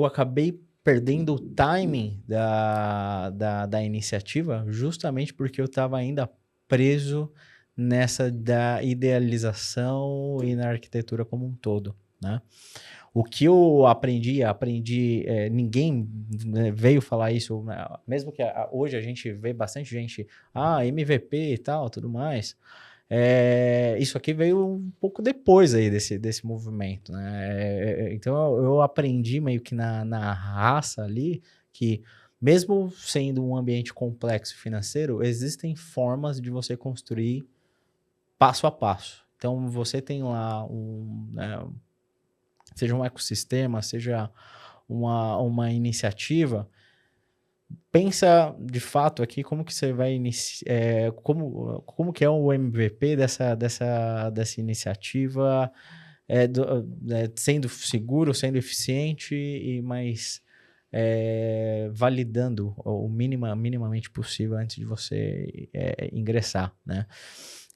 acabei perdendo o timing da iniciativa justamente porque eu estava ainda preso nessa da idealização e na arquitetura como um todo, né? O que eu aprendi, ninguém, né, veio falar isso, né? Mesmo que hoje a gente vê bastante gente, MVP e tal, tudo mais. Isso aqui veio um pouco depois aí desse movimento, né? Então eu aprendi meio que na raça ali que mesmo sendo um ambiente complexo financeiro, existem formas de você construir passo a passo. Então você tem lá né, seja um ecossistema, seja uma iniciativa, pensa de fato aqui como que você vai iniciar, como que é o MVP dessa iniciativa, sendo seguro, sendo eficiente e mais validando minimamente possível antes de você ingressar, né?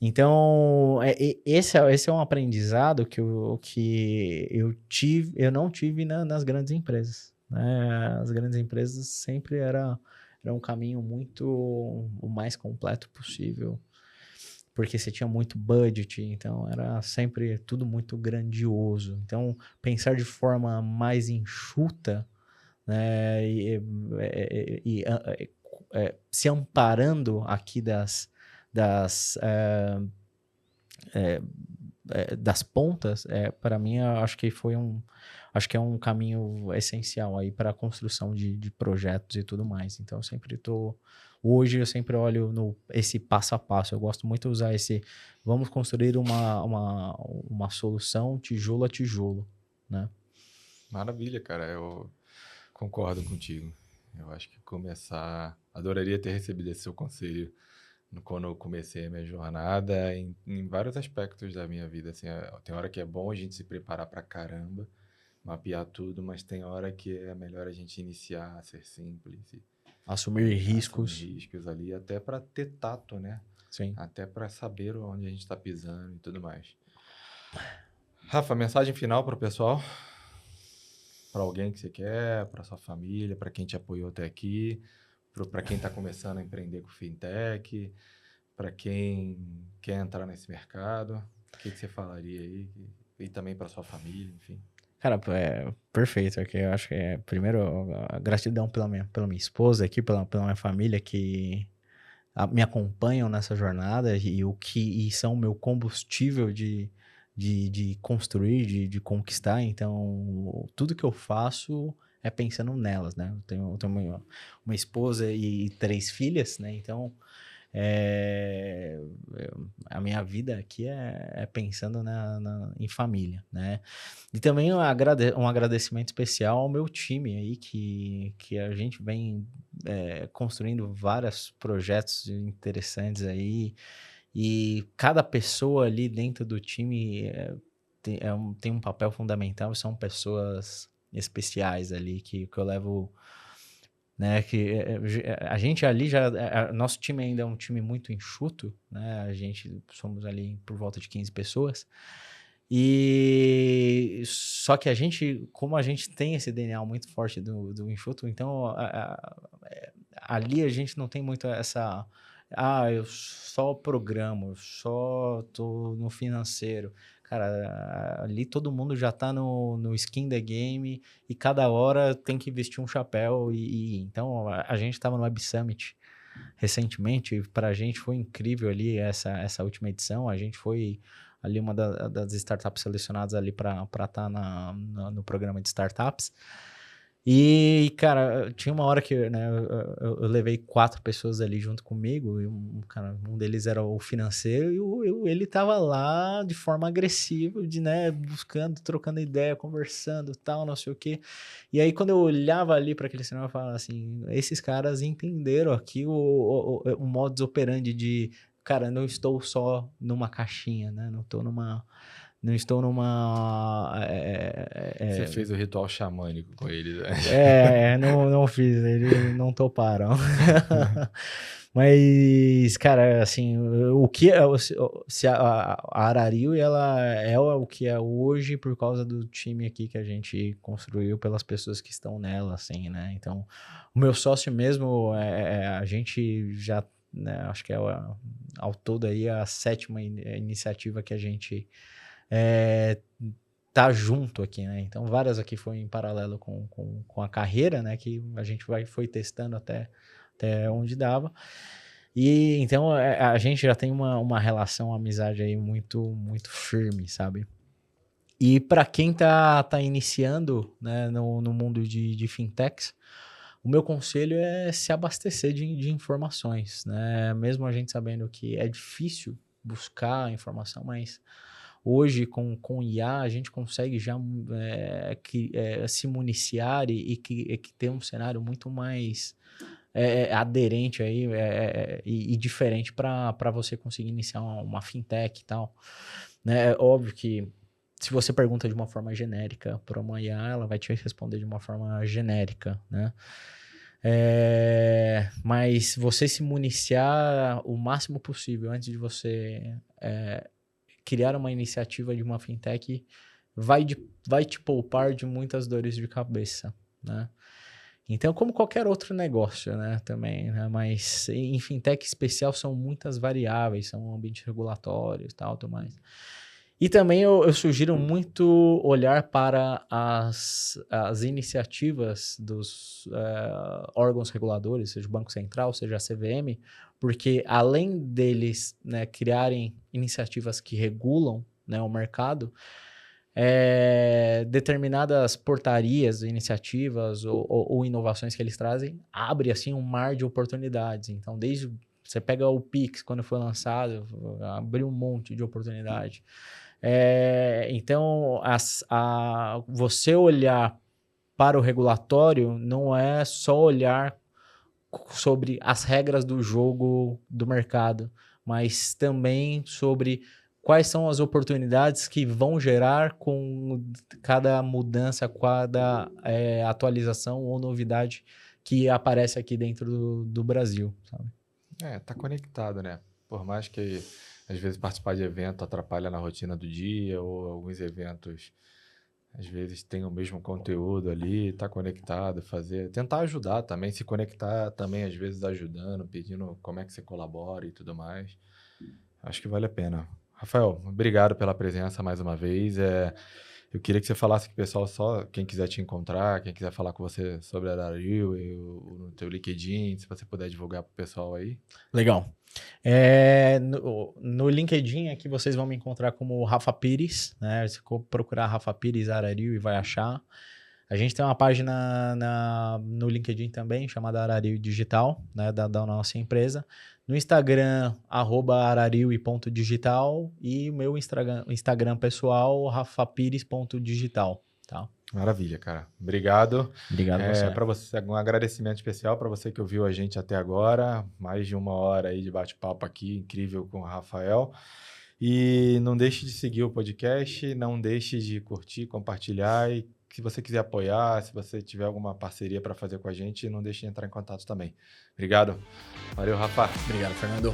Então, esse é um aprendizado que eu não tive nas grandes empresas, né? As grandes empresas sempre era um caminho muito o mais completo possível, porque você tinha muito budget, então era sempre tudo muito grandioso. Então, pensar de forma mais enxuta, né? Se amparando aqui das pontas, para mim, eu acho que acho que é um caminho essencial aí para a construção de projetos e tudo mais. Então, hoje eu sempre olho esse passo a passo. Eu gosto muito de usar vamos construir uma solução tijolo a tijolo, né? Maravilha, cara. Eu concordo contigo. Eu acho que adoraria ter recebido esse seu conselho quando eu comecei a minha jornada em vários aspectos da minha vida. Assim, tem hora que é bom a gente se preparar pra caramba, mapear tudo, mas tem hora que é melhor a gente iniciar, ser simples e Assumir assumir riscos. riscos ali, até para ter tato, né? Sim. Até para saber onde a gente está pisando e tudo mais. Rafa, mensagem final para o pessoal? Para alguém que você quer, para sua família, para quem te apoiou até aqui, para quem está começando a empreender com fintech, para quem quer entrar nesse mercado, o que você falaria aí? E também para sua família, enfim. Cara, perfeito. Aqui eu acho que primeiro a gratidão pela minha esposa aqui, pela minha família que me acompanham nessa jornada e são o meu combustível de construir, de conquistar. Então, tudo que eu faço é pensando nelas, né? Eu tenho uma esposa e 3 filhas, né? Então, é, a minha vida aqui é pensando em família, né? E também um agradecimento especial ao meu time aí, que a gente vem construindo vários projetos interessantes aí, e cada pessoa ali dentro do time tem um papel fundamental, são pessoas especiais ali que eu levo, né, a gente ali nosso time ainda é um time muito enxuto, né, a gente somos ali por volta de 15 pessoas, e só que como a gente tem esse DNA muito forte do enxuto, então ali a gente não tem muito eu só programo, eu só tô no financeiro. cara, ali todo mundo já tá no skin the game e cada hora tem que vestir um chapéu. Então, a gente tava no Web Summit recentemente, pra gente foi incrível ali essa última edição. A gente foi ali uma das startups selecionadas ali para estar no programa de startups. E, cara, tinha uma hora que, né, eu levei 4 pessoas ali junto comigo, e um deles era o financeiro, e ele tava lá de forma agressiva, né, buscando, trocando ideia, conversando, tal, não sei o quê. E aí, quando eu olhava ali para aquele cinema, eu falava assim, esses caras entenderam aqui o modus operandi de, cara, não estou só numa caixinha, né, não estou numa... Você fez o ritual xamânico com ele, né? Não fiz, eles não toparam. Mas, cara, assim, o que é, se a Arariu, ela é o que é hoje por causa do time aqui que a gente construiu, pelas pessoas que estão nela, assim, né? Então, o meu sócio mesmo, a gente já, né, acho que ao todo aí a 7ª iniciativa que a gente tá junto aqui, né? Então, várias aqui foi em paralelo com a carreira, né? Que a gente foi testando até onde dava. E então a gente já tem uma relação, uma amizade aí muito, muito firme, sabe? E para quem tá iniciando, né, no mundo de fintechs, o meu conselho é se abastecer de informações, né? Mesmo a gente sabendo que é difícil buscar informação, mas hoje, com IA, a gente consegue já se municiar e ter um cenário muito mais aderente aí, e diferente para você conseguir iniciar uma fintech e tal. Né? É óbvio que se você pergunta de uma forma genérica para uma IA, ela vai te responder de uma forma genérica, né? Mas você se municiar o máximo possível antes de você criar uma iniciativa de uma fintech vai te poupar de muitas dores de cabeça, né? Então, como qualquer outro negócio, né, também, né? Mas em fintech especial são muitas variáveis, são ambientes regulatórios e tal, tudo mais. E também eu sugiro muito olhar para as iniciativas dos órgãos reguladores, seja o Banco Central, seja a CVM, porque além deles, né, criarem iniciativas que regulam, né, o mercado, determinadas portarias, iniciativas ou inovações que eles trazem, abre assim um mar de oportunidades. Então, desde você pega o Pix, quando foi lançado, abriu um monte de oportunidade. Então, você olhar para o regulatório não é só olhar sobre as regras do jogo do mercado, mas também sobre quais são as oportunidades que vão gerar com cada mudança, cada atualização ou novidade que aparece aqui dentro do Brasil, sabe? Tá conectado, né? Por mais que às vezes participar de evento atrapalha na rotina do dia, ou alguns eventos às vezes tem o mesmo conteúdo ali, tá conectado, tentar ajudar também, se conectar também às vezes ajudando, pedindo como é que você colabora e tudo mais. Acho que vale a pena. Rafael, obrigado pela presença mais uma vez. Eu queria que você falasse com o pessoal, só quem quiser te encontrar, quem quiser falar com você sobre a Arariu e no teu LinkedIn, se você puder divulgar para o pessoal aí. Legal. No LinkedIn aqui vocês vão me encontrar como Rafa Pires, né? Se procurar Rafa Pires Arariu e vai achar. A gente tem uma página no LinkedIn também, chamada Arariu Digital, né? Da nossa empresa. No Instagram, @arariu.digital, e o meu Instagram pessoal, rafapires.digital, tá? Maravilha, cara. Obrigado. Obrigado a você. Para você, um agradecimento especial para você que ouviu a gente até agora. Mais de 1 hora aí de bate-papo aqui, incrível, com o Rafael. E não deixe de seguir o podcast, não deixe de curtir, compartilhar, e se você quiser apoiar, se você tiver alguma parceria para fazer com a gente, não deixe de entrar em contato também. Obrigado. Valeu, Rafa. Obrigado, Fernando.